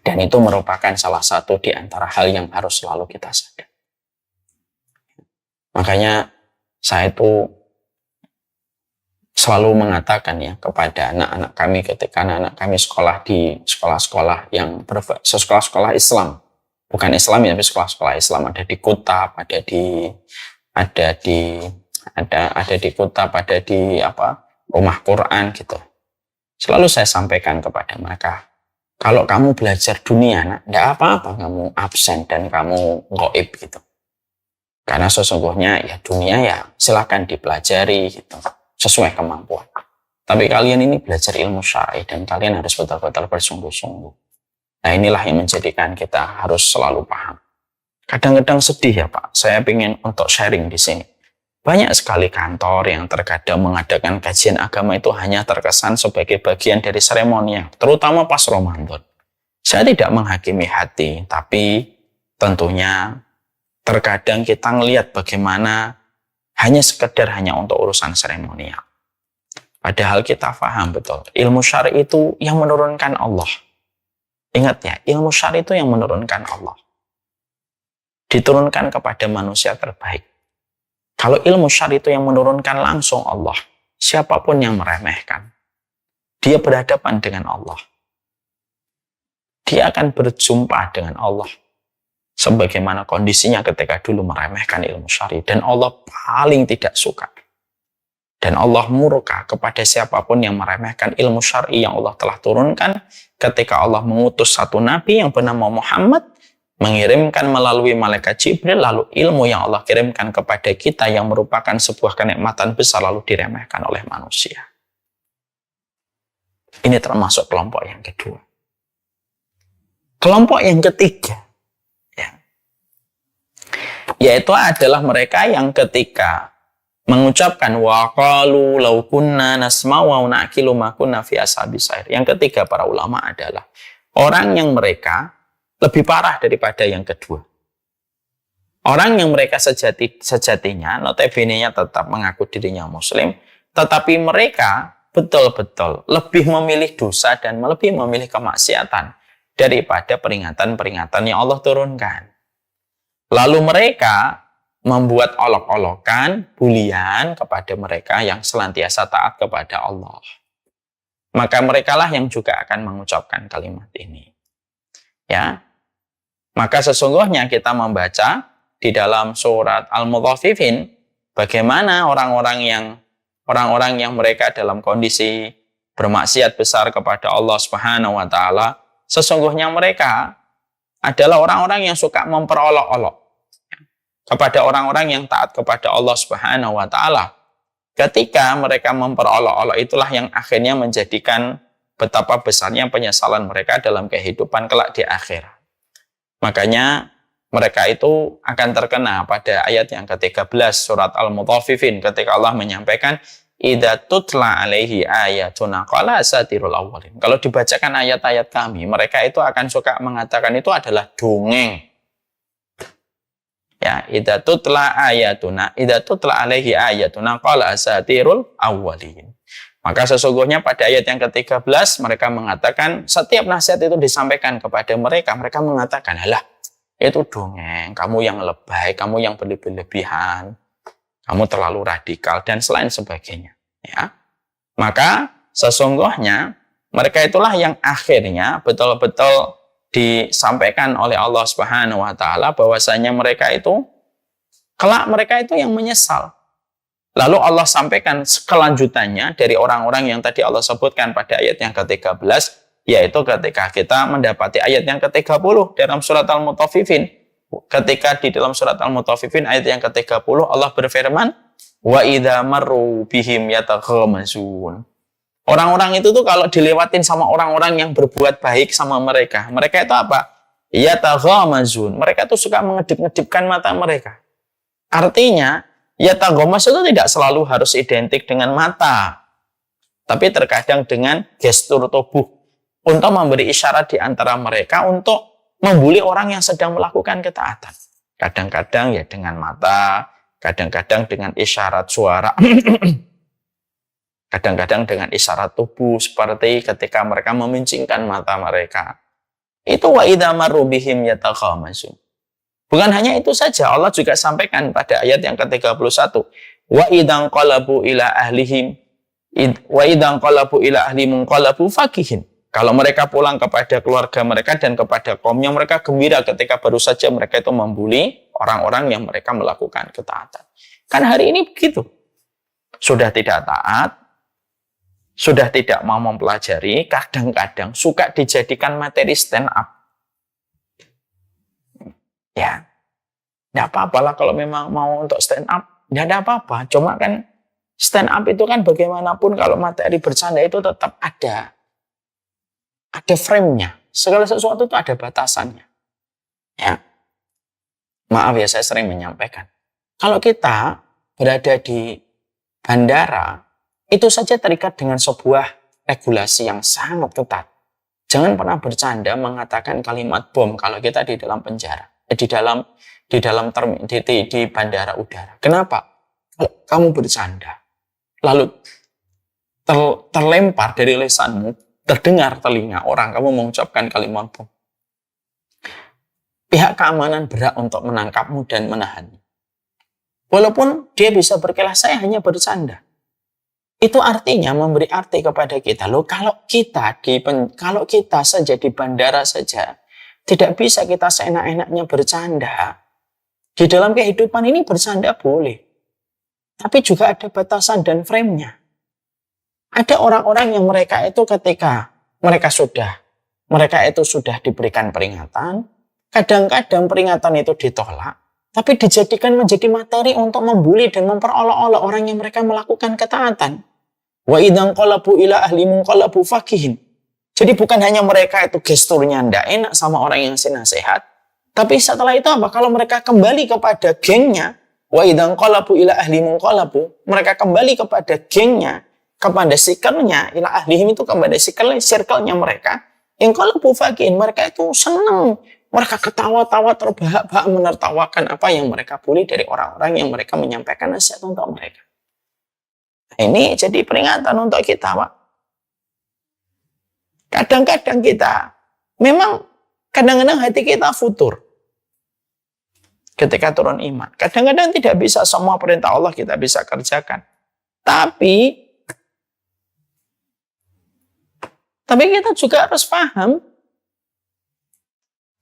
Dan itu merupakan salah satu di antara hal yang harus selalu kita sadar. Makanya saya itu selalu mengatakan ya kepada anak-anak kami ketika anak-anak kami sekolah di sekolah-sekolah yang sekolah-sekolah Islam, bukan Islam ya, tapi sekolah-sekolah Islam, ada di Kutab, ada di Kutab, ada di rumah Quran gitu. Selalu saya sampaikan kepada mereka, kalau kamu belajar dunia, nak, tidak apa-apa kamu absen dan kamu goib gitu. Karena sesungguhnya ya dunia ya silakan dipelajari gitu, sesuai kemampuan. Tapi kalian ini belajar ilmu syar'i dan kalian harus betul-betul bersungguh-sungguh. Nah, inilah yang menjadikan kita harus selalu paham. Kadang-kadang sedih ya Pak, saya ingin untuk sharing di sini. Banyak sekali kantor yang terkadang mengadakan kajian agama itu hanya terkesan sebagai bagian dari seremonial, terutama pas Ramadan. Saya tidak menghakimi hati, tapi tentunya terkadang kita melihat bagaimana hanya sekedar hanya untuk urusan seremonial. Padahal kita paham betul, ilmu syar'i itu yang menurunkan Allah. Ingat ya, ilmu syar'i itu yang menurunkan Allah. Diturunkan kepada manusia terbaik. Kalau ilmu syar'i itu yang menurunkan langsung Allah, siapapun yang meremehkan, dia berhadapan dengan Allah. Dia akan berjumpa dengan Allah. Sebagaimana kondisinya ketika dulu meremehkan ilmu syar'i. Dan Allah paling tidak suka. Dan Allah murka kepada siapapun yang meremehkan ilmu syar'i yang Allah telah turunkan. Ketika Allah mengutus satu nabi yang bernama Muhammad, mengirimkan melalui malaikat Jibril, lalu ilmu yang Allah kirimkan kepada kita yang merupakan sebuah kenikmatan besar lalu diremehkan oleh manusia. Ini termasuk kelompok yang kedua. Kelompok yang ketiga, Yaitu adalah mereka yang ketika mengucapkan wa qalu law kunna nasma'u wa na'qilu ma kunna fi ashabis sa'ir. Yang ketiga para ulama adalah orang yang mereka lebih parah daripada yang kedua. Orang yang mereka sejatinya notabene-nya tetap mengaku dirinya muslim, tetapi mereka betul-betul lebih memilih dosa dan lebih memilih kemaksiatan daripada peringatan-peringatan yang Allah turunkan. Lalu mereka membuat olok-olokan, bulian kepada mereka yang senantiasa taat kepada Allah. Maka merekalah yang juga akan mengucapkan kalimat ini. Ya. Maka sesungguhnya kita membaca di dalam surat Al-Mutaffifin bagaimana orang-orang yang mereka dalam kondisi bermaksiat besar kepada Allah Subhanahu wa taala, sesungguhnya mereka adalah orang-orang yang suka memperolok-olok kepada orang-orang yang taat kepada Allah Subhanahu wa taala. Ketika mereka memperolok-olok, itulah yang akhirnya menjadikan betapa besarnya penyesalan mereka dalam kehidupan kelak di akhirat. Makanya mereka itu akan terkena pada ayat yang ke-13 surat Al-Mutaffifin ketika Allah menyampaikan idza tutla alaihi ayatuna qala asatirul awwalin. Kalau dibacakan ayat-ayat kami, mereka itu akan suka mengatakan itu adalah dongeng. Ya, idza tutla alaihi ayatuna qala asatirul awwalin. Maka sesungguhnya pada ayat yang ke-13 mereka mengatakan setiap nasihat itu disampaikan kepada mereka, mereka mengatakan, "Halah, itu dongeng, kamu yang lebay, kamu yang berlebihan, kamu terlalu radikal," dan selain sebagainya. Ya, maka sesungguhnya mereka itulah yang akhirnya betul-betul disampaikan oleh Allah Subhanahu wa taala bahwasanya mereka itu kelak mereka itu yang menyesal. Lalu Allah sampaikan kelanjutannya dari orang-orang yang tadi Allah sebutkan pada ayat yang ke-13, yaitu ketika kita mendapati ayat yang ke-30 dalam surat Al-Mutaffifin. Ketika di dalam surat Al-Mutaffifin ayat yang ke-30 Allah berfirman, wa idza marru bihim yataghamazun. Orang-orang itu tuh kalau dilewatin sama orang-orang yang berbuat baik sama mereka itu apa? Yataghamazun. Mereka tuh suka mengedip-ngedipkan mata mereka. Artinya, yataghamaz itu tidak selalu harus identik dengan mata, tapi terkadang dengan gestur tubuh untuk memberi isyarat di antara mereka untuk membuli orang yang sedang melakukan ketaatan. Kadang-kadang ya dengan mata, kadang-kadang dengan isyarat suara, kadang-kadang dengan isyarat tubuh seperti ketika mereka memincingkan mata mereka. Itu wa idza marru bihim yataghamazun. Bukan hanya itu saja, Allah juga sampaikan pada ayat yang ke-31, wa idzan qalabu ila ahlihim qalabu fakihin. Kalau mereka pulang kepada keluarga mereka dan kepada kaumnya, mereka gembira ketika baru saja mereka itu membuli orang-orang yang mereka melakukan ketaatan. Kan hari ini begitu. Sudah tidak taat, sudah tidak mau mempelajari, kadang-kadang suka dijadikan materi stand up. Ya, tidak apa-apa lah kalau memang mau untuk stand up, tidak ada apa-apa. Cuma kan stand up itu kan bagaimanapun kalau materi bercanda itu tetap ada frame-nya. Segala sesuatu itu ada batasannya. Ya, maaf ya saya sering menyampaikan. Kalau kita berada di bandara, itu saja terikat dengan sebuah regulasi yang sangat ketat. Jangan pernah bercanda mengatakan kalimat bom kalau kita di dalam penjara. Di bandara udara. Kenapa? Kalau kamu bercanda, lalu terlempar dari lisanmu, terdengar telinga orang kamu mengucapkan kalimat bom. Pihak keamanan berhak untuk menangkapmu dan menahanmu. Walaupun dia bisa berkelas, saya hanya bercanda. Itu artinya memberi arti kepada kita. Loh, kalau kita saja di bandara saja tidak bisa kita seenak-enaknya bercanda. Di dalam kehidupan ini bercanda boleh. Tapi juga ada batasan dan frame-nya. Ada orang-orang yang mereka itu ketika mereka itu sudah diberikan peringatan, kadang-kadang peringatan itu ditolak, tapi dijadikan menjadi materi untuk membuli dan memperolok-olok orang yang mereka melakukan ketaatan. Wa idzan qalabu ila ahlihim qalabu fakihin. Jadi bukan hanya mereka itu gesturnya tidak enak sama orang yang ngasih nasihat, Tapi setelah itu apa? Kalau mereka kembali kepada gengnya, wa idzan qalabu ila ahlihim qalabu, mereka kembali kepada gengnya, kepada circle-nya, ila ahlihim itu kepada circle-nya mereka, in qalabu fakin, mereka itu senang. Mereka ketawa-tawa terbahak-bahak menertawakan apa yang mereka bully dari orang-orang yang mereka menyampaikan nasihat untuk mereka. Ini jadi peringatan untuk kita, Pak. Kadang-kadang kita, memang kadang-kadang hati kita futur. Ketika turun iman. Kadang-kadang tidak bisa semua perintah Allah kita bisa kerjakan. Tapi kita juga harus paham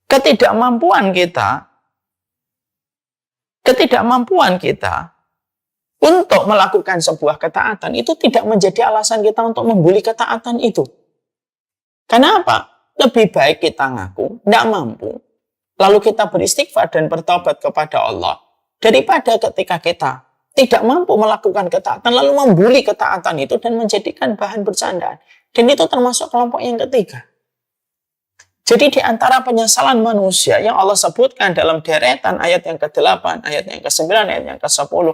ketidakmampuan kita untuk melakukan sebuah ketaatan itu tidak menjadi alasan kita untuk membuli ketaatan itu. Kenapa? Lebih baik kita ngaku tidak mampu, lalu kita beristighfar dan bertobat kepada Allah, daripada ketika kita tidak mampu melakukan ketaatan lalu membuli ketaatan itu dan menjadikan bahan bercandaan. Dan itu termasuk kelompok yang ketiga. Jadi di antara penyesalan manusia yang Allah sebutkan dalam deretan ayat yang ke-8, ayat yang ke-9, ayat yang ke-10,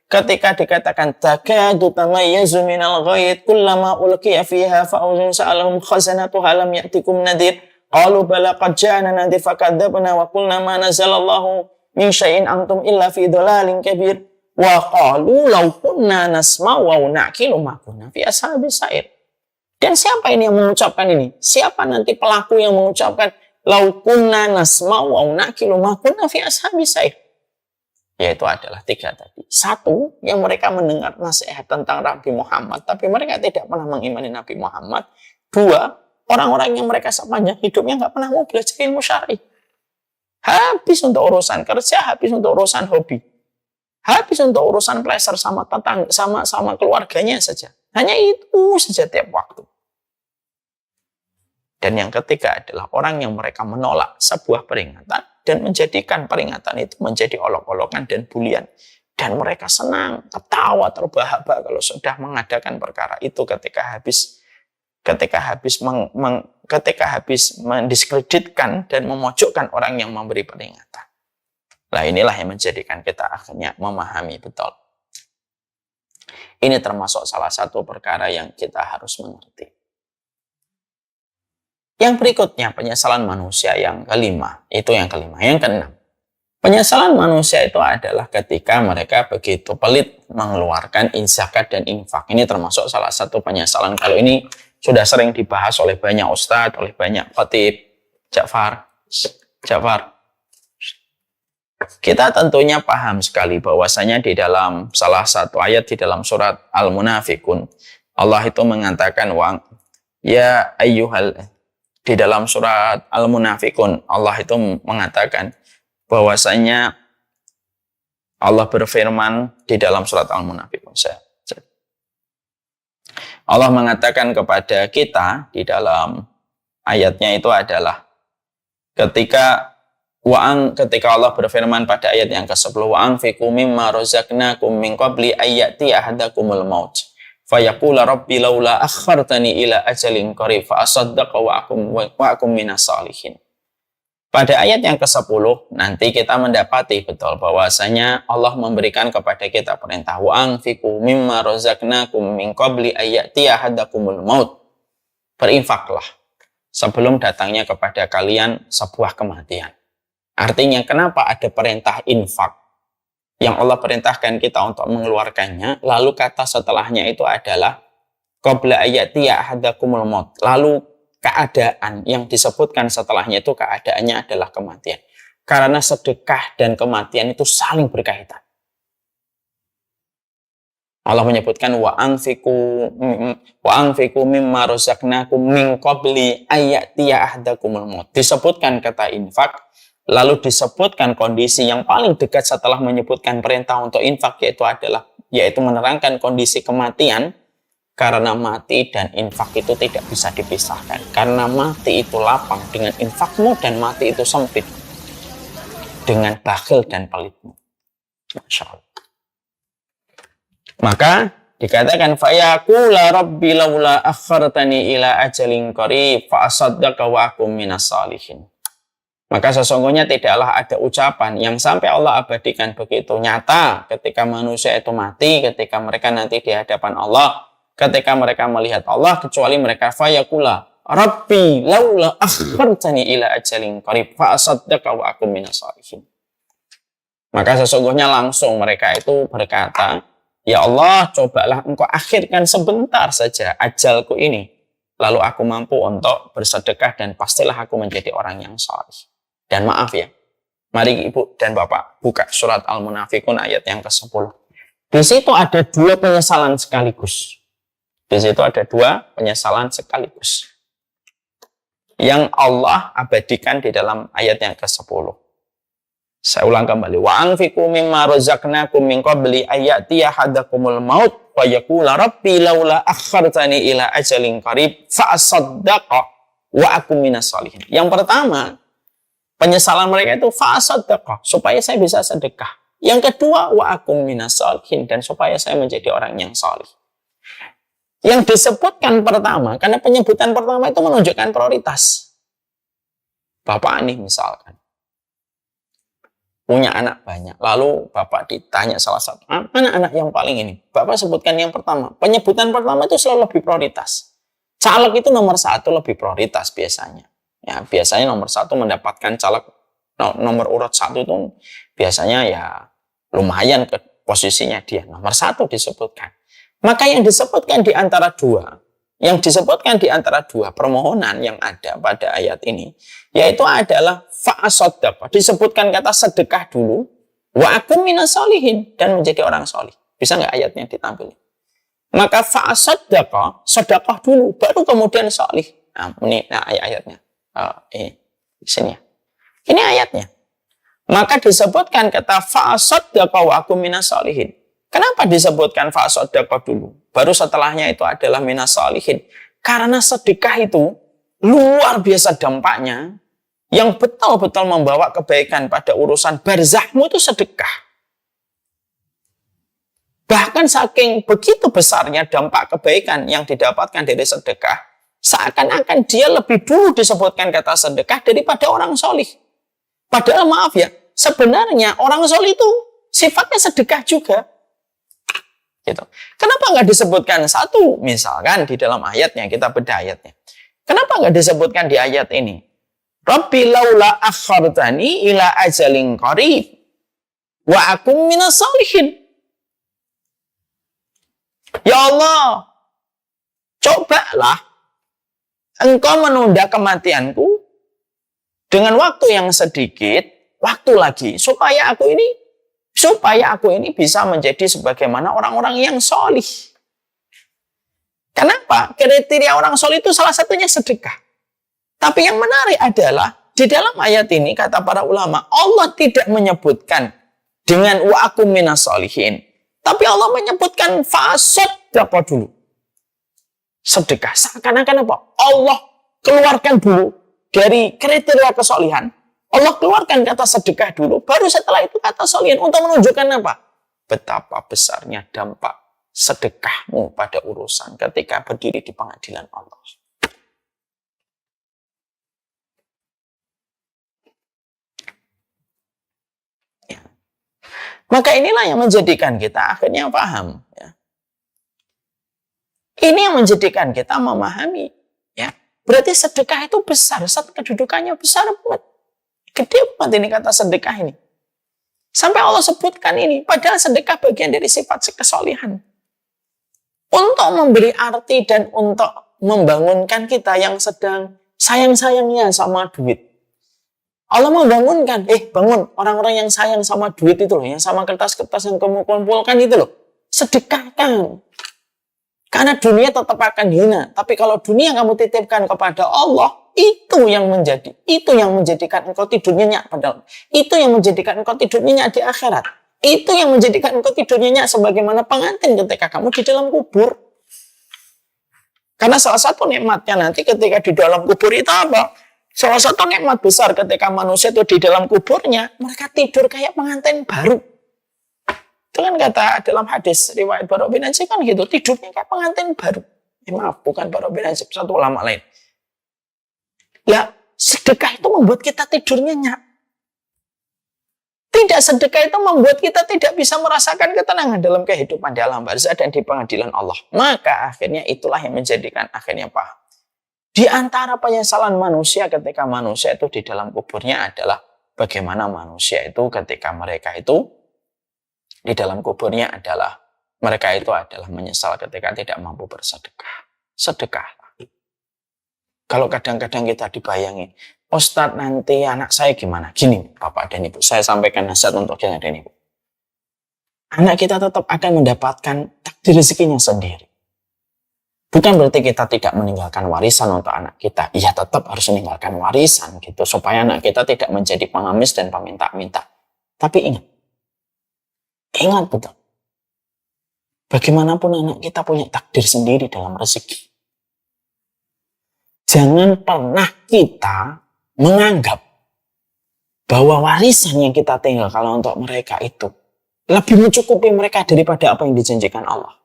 ketika dikatakan takadu tamayyazu minal ghaid kullama ulqiya fiha fa'udun sa'alahum khazanatuha lam ya'tikum nadhir qalu bala qad ja'ana nadhir fakadzabna wa qulna ma nazalallahu min syai'in antum illa fi dhalalin kabir wa qalu law kunna nasma'u wa na'qilu ma kunna fi ashabis sa'ir. Dan siapa ini yang mengucapkan ini? Siapa nanti pelaku yang mengucapkan lau kunna nasma'u wa na'qilu ma kunna fi ashabis sa'ir? Yaitu adalah tiga tadi. Satu, yang mereka mendengar nasihat tentang Nabi Muhammad, tapi mereka tidak pernah mengimani Nabi Muhammad. Dua, orang-orang yang mereka sepanjang hidupnya nggak pernah mau belajar ilmu syar'i. Habis untuk urusan kerja, habis untuk urusan hobi. Habis untuk urusan pleasure sama tetangga, sama keluarganya saja. Hanya itu saja tiap waktu. Dan yang ketiga adalah orang yang mereka menolak sebuah peringatan dan menjadikan peringatan itu menjadi olok-olokan dan bulian. Dan mereka senang, ketawa terbahak-bahak kalau sudah mengadakan perkara itu ketika habis mendiskreditkan dan memojokkan orang yang memberi peringatan. Nah, inilah yang menjadikan kita akhirnya memahami betul. Ini termasuk salah satu perkara yang kita harus mengerti. Yang berikutnya, penyesalan manusia yang kelima. Itu yang kelima. Yang keenam. Penyesalan manusia itu adalah ketika mereka begitu pelit mengeluarkan zakat dan infak. Ini termasuk salah satu penyesalan. Kalau ini sudah sering dibahas oleh banyak ustadz, oleh banyak khatib. Ja'far. Kita tentunya paham sekali bahwasanya di dalam salah satu ayat di dalam surat Al-Munafikun, Allah itu mengatakan di dalam surat Al-Munafikun, Allah itu mengatakan bahwasanya Allah berfirman di dalam surat Al-Munafikun. Allah mengatakan kepada kita di dalam ayatnya itu adalah ketika Allah berfirman pada ayat yang ke-10, wa anfiqu mimma razaqnakum min qabli ayyati ahadakumul maut fayaqula rabbi laula akhartani ila ajalin qarib fa asaddaqa wa akum minas salihin. Pada ayat yang ke-10 nanti kita mendapati betul bahwasanya Allah memberikan kepada kita perintah wa anfiqu mimma razaqnakum min qabli ayyati ahadakumul maut. Berinfaklah sebelum datangnya kepada kalian sebuah kematian. Artinya kenapa ada perintah infak yang Allah perintahkan kita untuk mengeluarkannya, lalu kata setelahnya itu adalah qabla ayati ahadakumul maut. Lalu keadaan yang disebutkan setelahnya itu keadaannya adalah kematian. Karena sedekah dan kematian itu saling berkaitan. Allah menyebutkan wa anfiqu mimma razaqnakum min qabli ayati ahadakumul maut. Disebutkan kata infak, lalu disebutkan kondisi yang paling dekat setelah menyebutkan perintah untuk infak yaitu menerangkan kondisi kematian, karena mati dan infak itu tidak bisa dipisahkan. Karena mati itu lapang dengan infakmu dan mati itu sempit dengan bakhil dan pelitmu. Masya Allah. Maka dikatakan fayaqula rabbi laula akhartani ila ajalin qarib fa asaddaqa wa akum minas salihin. Maka sesungguhnya tidaklah ada ucapan yang sampai Allah abadikan begitu nyata ketika manusia itu mati, ketika mereka nanti di hadapan Allah, ketika mereka melihat Allah, kecuali mereka fayaqula Rabbi laula akhartani ila ajalin qarib fa asaddaqa wa akum minas shalihin. Maka sesungguhnya langsung mereka itu berkata, ya Allah, cobalah engkau akhirkan sebentar saja ajalku ini, lalu aku mampu untuk bersedekah dan pastilah aku menjadi orang yang saleh. Dan maaf ya, mari Ibu dan Bapak buka surat Al-Munafikun ayat yang ke-10. Di situ ada dua penyesalan sekaligus. Di situ ada dua penyesalan sekaligus yang Allah abadikan di dalam ayat yang ke-10. Saya ulang kembali. Wa anfiqu mimma razaqnakum min qabli ayatiya hadakumul maut wa yaqula rabbi laula akhartani ila ajalin qarib fa asaddaqa wa akum minas shalihin. Yang pertama, penyesalan mereka itu fa asaddaqa, supaya saya bisa sedekah. Yang kedua, wa akum minas shalihin, dan supaya saya menjadi orang yang saleh. Yang disebutkan pertama, karena penyebutan pertama itu menunjukkan prioritas. Bapak nih misalkan punya anak banyak, lalu Bapak ditanya salah satu, mana anak yang paling ini? Bapak sebutkan yang pertama. Penyebutan pertama itu selalu lebih prioritas. Caleg itu nomor satu lebih prioritas biasanya. Ya, biasanya nomor satu mendapatkan caleg, nomor urut satu itu biasanya ya lumayan ke posisinya dia. Nomor satu disebutkan. Maka yang disebutkan di antara dua, permohonan yang ada pada ayat ini, yaitu adalah fa'asaddaqa. Disebutkan kata sedekah dulu, wa akum minas shalihin, dan menjadi orang saleh. Bisa nggak ayatnya ditampilkan? Maka fa'asaddaqa, sedekah dulu, baru kemudian saleh. Nah, ini ayatnya. Di sini. Ini ayatnya. Maka disebutkan kata fa'asaddaqa wa akum minas shalihin. Kenapa disebutkan fa'asaddaqa dulu? Baru setelahnya itu adalah minas shalihin. Karena sedekah itu luar biasa dampaknya, yang betul-betul membawa kebaikan pada urusan barzahmu itu sedekah. Bahkan saking begitu besarnya dampak kebaikan yang didapatkan dari sedekah, seakan-akan dia lebih dulu disebutkan kata sedekah daripada orang solih. Padahal maaf ya, sebenarnya orang solih itu sifatnya sedekah juga. Gitu. Kenapa nggak disebutkan satu? Misalkan di dalam ayatnya, kita bedah ayatnya. Kenapa nggak disebutkan di ayat ini? Rabbi laula akhartani ila ajalin qarib wa akum minas shalihin. Ya Allah, cobalah engkau menunda kematianku dengan waktu yang sedikit, waktu lagi, supaya aku ini bisa menjadi sebagaimana orang-orang yang solih. Kenapa? Kriteria orang solih itu salah satunya sedekah. Tapi yang menarik adalah, di dalam ayat ini, kata para ulama, Allah tidak menyebutkan dengan wa akum minas shalihin. Tapi Allah menyebutkan fa'asaddaqa dulu. Sedekah. Seakan-akan apa? Allah keluarkan dulu dari kriteria kesolihan. Allah keluarkan kata sedekah dulu. Baru setelah itu kata sholihin. Untuk menunjukkan apa? Betapa besarnya dampak sedekahmu pada urusan ketika berdiri di pengadilan Allah. Maka inilah yang menjadikan kita akhirnya paham. Ya. Ini yang menjadikan kita memahami. Ya. Berarti sedekah itu besar. Kedudukannya besar banget. Gede banget ini kata sedekah ini. Sampai Allah sebutkan ini. Padahal sedekah bagian dari sifat kesolihan. Untuk memberi arti dan untuk membangunkan kita yang sedang sayang-sayangnya sama duit. Allah membangunkan, bangun orang-orang yang sayang sama duit itu loh, yang sama kertas-kertas yang kamu kumpulkan itu loh, sedekahkan. Karena dunia tetap akan hina, tapi kalau dunia kamu titipkan kepada Allah, itu yang menjadikan engkau tidur nyenyak padahal. Itu yang menjadikan engkau tidur nyenyak di akhirat. Itu yang menjadikan engkau tidur nyenyak sebagaimana pengantin ketika kamu di dalam kubur. Karena salah satu nikmatnya nanti ketika di dalam kubur itu apa? Salah satu nikmat besar ketika manusia itu di dalam kuburnya, mereka tidur kayak pengantin baru. Itu kan kata dalam hadis riwayat Bara' bin Azib kan gitu, tidurnya kayak pengantin baru. Maaf, bukan Bara' bin Azib, satu ulama lain. Ya, sedekah itu membuat kita tidur nyenyak. Tidak, sedekah itu membuat kita tidak bisa merasakan ketenangan dalam kehidupan di alam barzah dan di pengadilan Allah. Maka akhirnya itulah yang menjadikan akhirnya paham. Di antara penyesalan manusia ketika manusia itu di dalam kuburnya adalah bagaimana manusia itu ketika mereka itu di dalam kuburnya adalah mereka itu adalah menyesal ketika tidak mampu bersedekah. Sedekahlah. Kalau kadang-kadang kita dibayangin, Ustadz nanti anak saya gimana? Gini Bapak dan Ibu, saya sampaikan nasihat untuk kita dan Ibu. Anak kita tetap akan mendapatkan takdir rezekinya sendiri. Bukan berarti kita tidak meninggalkan warisan untuk anak kita. Iya, tetap harus meninggalkan warisan gitu, supaya anak kita tidak menjadi pengemis dan peminta-minta. Tapi ingat betul. Bagaimanapun anak kita punya takdir sendiri dalam rezeki. Jangan pernah kita menganggap bahwa warisan yang kita tinggalkan untuk mereka itu lebih mencukupi mereka daripada apa yang dijanjikan Allah.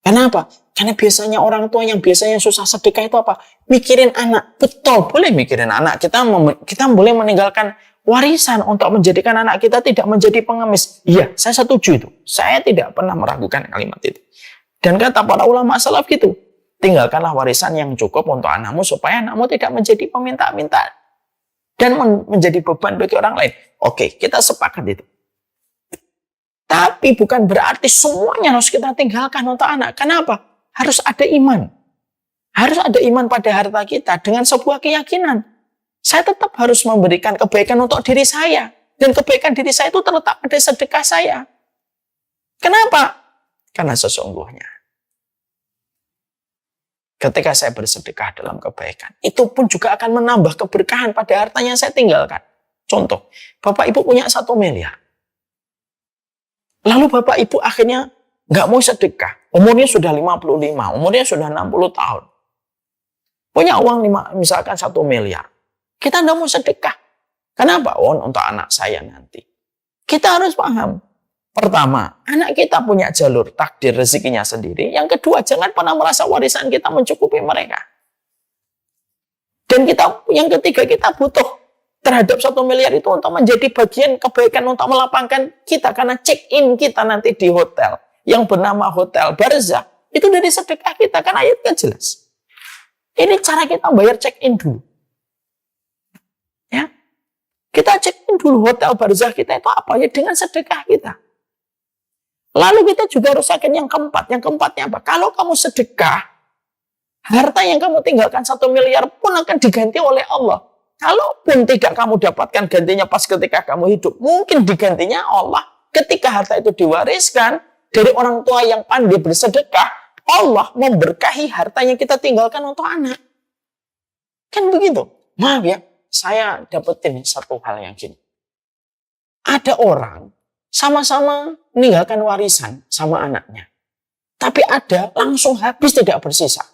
Kenapa? Karena biasanya orang tua yang biasanya susah sedekah itu apa? Mikirin anak. Betul, boleh mikirin anak. Kita boleh meninggalkan warisan untuk menjadikan anak kita tidak menjadi pengemis. Iya, saya setuju itu. Saya tidak pernah meragukan kalimat itu. Dan kata para ulama salaf gitu, tinggalkanlah warisan yang cukup untuk anakmu supaya anakmu tidak menjadi peminta-minta dan menjadi beban bagi orang lain. Oke, kita sepakat itu. Tapi bukan berarti semuanya harus kita tinggalkan untuk anak. Kenapa? Harus ada iman. Harus ada iman pada harta kita dengan sebuah keyakinan. Saya tetap harus memberikan kebaikan untuk diri saya. Dan kebaikan diri saya itu terletak pada sedekah saya. Kenapa? Karena sesungguhnya ketika saya bersedekah dalam kebaikan, itu pun juga akan menambah keberkahan pada harta yang saya tinggalkan. Contoh, Bapak Ibu punya 1 miliar. Lalu Bapak Ibu akhirnya nggak mau sedekah. Umurnya sudah 55, umurnya sudah 60 tahun. Punya uang misalkan 1 miliar. Kita nggak mau sedekah. Kenapa? Oh, untuk anak saya nanti. Kita harus paham. Pertama, anak kita punya jalur takdir rezekinya sendiri. Yang kedua, jangan pernah merasa warisan kita mencukupi mereka. Dan yang ketiga, kita butuh terhadap 1 miliar itu untuk menjadi bagian kebaikan untuk melapangkan kita. Karena check-in kita nanti di hotel yang bernama Hotel Barzah, itu dari sedekah kita. Kan ayatnya jelas. Ini cara kita bayar check-in dulu. Ya, kita check-in dulu Hotel Barzah kita itu apa? Ya dengan sedekah kita. Lalu kita juga harus yakin yang keempat. Yang keempatnya apa? Kalau kamu sedekah, harta yang kamu tinggalkan 1 miliar pun akan diganti oleh Allah. Kalaupun tidak kamu dapatkan gantinya pas ketika kamu hidup, mungkin digantinya Allah ketika harta itu diwariskan dari orang tua yang pandai bersedekah. Allah memberkahi harta yang kita tinggalkan untuk anak. Kan begitu. Maaf ya, saya dapetin satu hal yang gini. Ada orang sama-sama meninggalkan warisan sama anaknya. Tapi ada langsung habis tidak bersisa.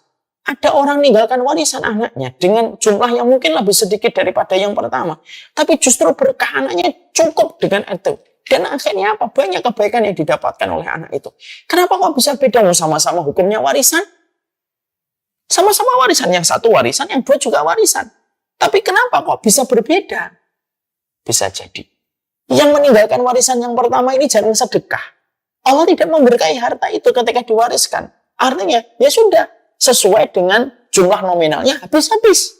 Ada orang meninggalkan warisan anaknya dengan jumlah yang mungkin lebih sedikit daripada yang pertama. Tapi justru berkah anaknya cukup dengan itu. Dan akhirnya apa? Banyak kebaikan yang didapatkan oleh anak itu. Kenapa kok bisa beda? Sama-sama hukumnya warisan. Sama-sama warisan. Yang satu warisan, yang dua juga warisan. Tapi kenapa kok bisa berbeda? Bisa jadi yang meninggalkan warisan yang pertama ini jarang sedekah. Allah tidak memberkahi harta itu ketika diwariskan. Artinya, ya sudah, sesuai dengan jumlah nominalnya habis-habis.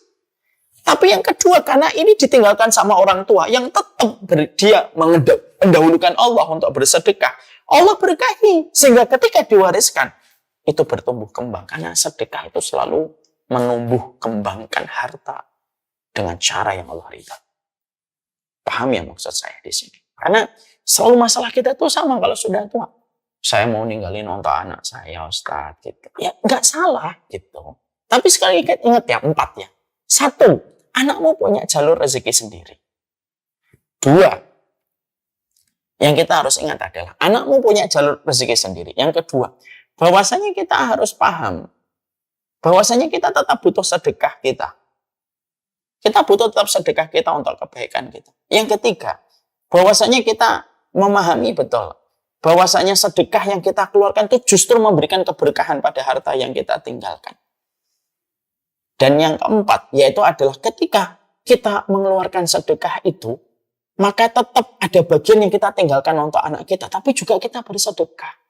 Tapi yang kedua, karena ini ditinggalkan sama orang tua yang tetap dia mendahulukan Allah untuk bersedekah, Allah berkahi. Sehingga ketika diwariskan, itu bertumbuh kembang. Karena sedekah itu selalu menumbuh kembangkan harta dengan cara yang Allah ridha. Paham ya maksud saya di sini? Karena selalu masalah kita tuh sama kalau sudah tua. Saya mau ninggalin untuk anak saya, Ustaz, gitu. Ya, nggak salah, gitu. Tapi sekali ingat ya, 4 ya. 1, anakmu punya jalur rezeki sendiri. 2, yang kita harus ingat adalah, anakmu punya jalur rezeki sendiri. Yang kedua, bahwasanya kita harus paham, bahwasanya kita tetap butuh sedekah kita. Kita butuh tetap sedekah kita untuk kebaikan kita. Yang ketiga, bahwasanya kita memahami betul bahwasanya sedekah yang kita keluarkan itu justru memberikan keberkahan pada harta yang kita tinggalkan. Dan yang keempat, yaitu adalah ketika kita mengeluarkan sedekah itu, maka tetap ada bagian yang kita tinggalkan untuk anak kita, tapi juga kita bersedekah.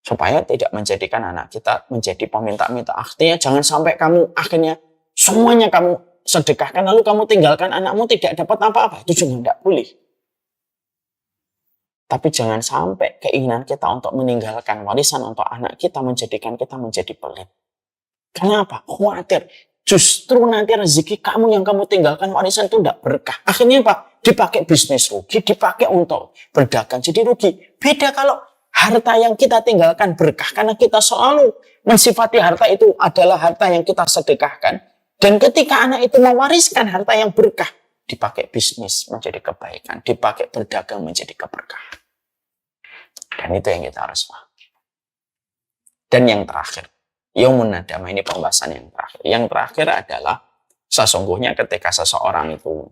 Supaya tidak menjadikan anak kita menjadi peminta-minta. Artinya jangan sampai kamu akhirnya semuanya kamu sedekahkan, lalu kamu tinggalkan anakmu tidak dapat apa-apa. Itu juga tidak boleh. Tapi jangan sampai keinginan kita untuk meninggalkan warisan untuk anak kita menjadikan kita menjadi pelit. Kenapa? Khawatir. Justru nanti rezeki kamu yang kamu tinggalkan warisan itu tidak berkah. Akhirnya apa? Dipakai bisnis rugi, dipakai untuk berdagang jadi rugi. Beda kalau harta yang kita tinggalkan berkah. Karena kita selalu mensifati harta itu adalah harta yang kita sedekahkan. Dan ketika anak itu mewariskan harta yang berkah, dipakai bisnis menjadi kebaikan, dipakai berdagang menjadi keberkahan. Dan itu yang kita harus paham. Dan yang terakhir, Yaumun Nadamah, ini pembahasan yang terakhir. Yang terakhir adalah sesungguhnya ketika seseorang itu,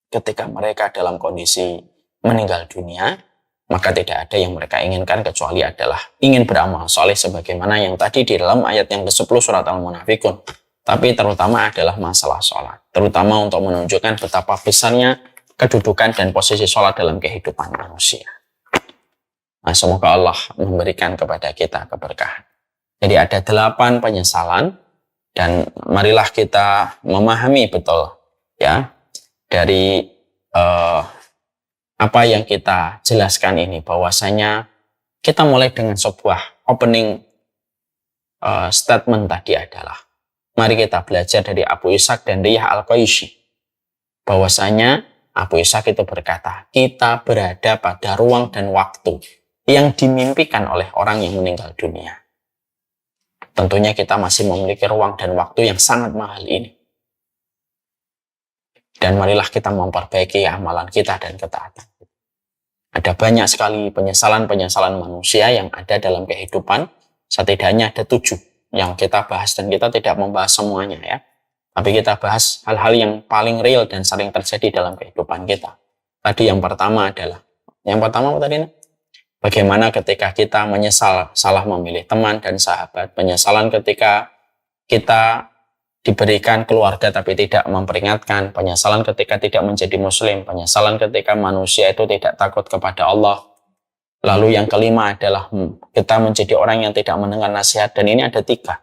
ketika mereka dalam kondisi meninggal dunia, maka tidak ada yang mereka inginkan kecuali adalah ingin beramal soleh sebagaimana yang tadi di dalam ayat yang ke-10 surat Al-Munafikun. Tapi terutama adalah masalah sholat. Terutama untuk menunjukkan betapa besarnya kedudukan dan posisi sholat dalam kehidupan manusia. Nah, semoga Allah memberikan kepada kita keberkahan. Jadi ada 8 penyesalan dan marilah kita memahami betul ya dari apa yang kita jelaskan ini, bahwasanya kita mulai dengan sebuah opening statement tadi adalah mari kita belajar dari Abu Ishaq dan Riyah Al-Qaishi, bahwasanya Abu Ishaq itu berkata, kita berada pada ruang dan waktu yang dimimpikan oleh orang yang meninggal dunia. Tentunya kita masih memiliki ruang dan waktu yang sangat mahal ini. Dan marilah kita memperbaiki amalan kita dan ketaatan. Ada banyak sekali penyesalan-penyesalan manusia yang ada dalam kehidupan. Setidaknya ada 7 yang kita bahas, dan kita tidak membahas semuanya ya. Tapi kita bahas hal-hal yang paling real dan sering terjadi dalam kehidupan kita. Tadi yang pertama adalah, apa tadi? Bagaimana ketika kita menyesal salah memilih teman dan sahabat, penyesalan ketika kita diberikan keluarga tapi tidak memperingatkan, penyesalan ketika tidak menjadi muslim, penyesalan ketika manusia itu tidak takut kepada Allah. Lalu yang kelima adalah kita menjadi orang yang tidak mendengar nasihat, dan ini ada 3.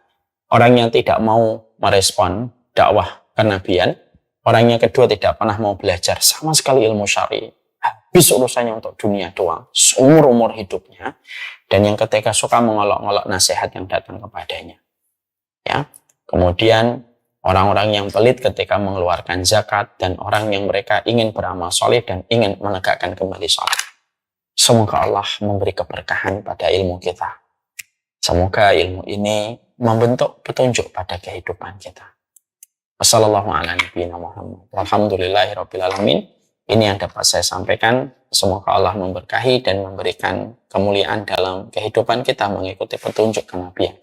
Orang yang tidak mau merespon dakwah kenabian, orang yang kedua tidak pernah mau belajar sama sekali ilmu syar'i, habis urusannya untuk dunia doang, seumur-umur hidupnya. Dan yang ketiga suka mengolok-olok nasihat yang datang kepadanya. Ya. Kemudian orang-orang yang pelit ketika mengeluarkan zakat, dan orang yang mereka ingin beramal soleh dan ingin menegakkan kembali sholat. Semoga Allah memberi keberkahan pada ilmu kita. Semoga ilmu ini membentuk petunjuk pada kehidupan kita. Wassalamualaikum warahmatullahi wabarakatuh. Alhamdulillahirabbil alamin. Ini yang dapat saya sampaikan. Semoga Allah memberkahi dan memberikan kemuliaan dalam kehidupan kita mengikuti petunjuk kenabian.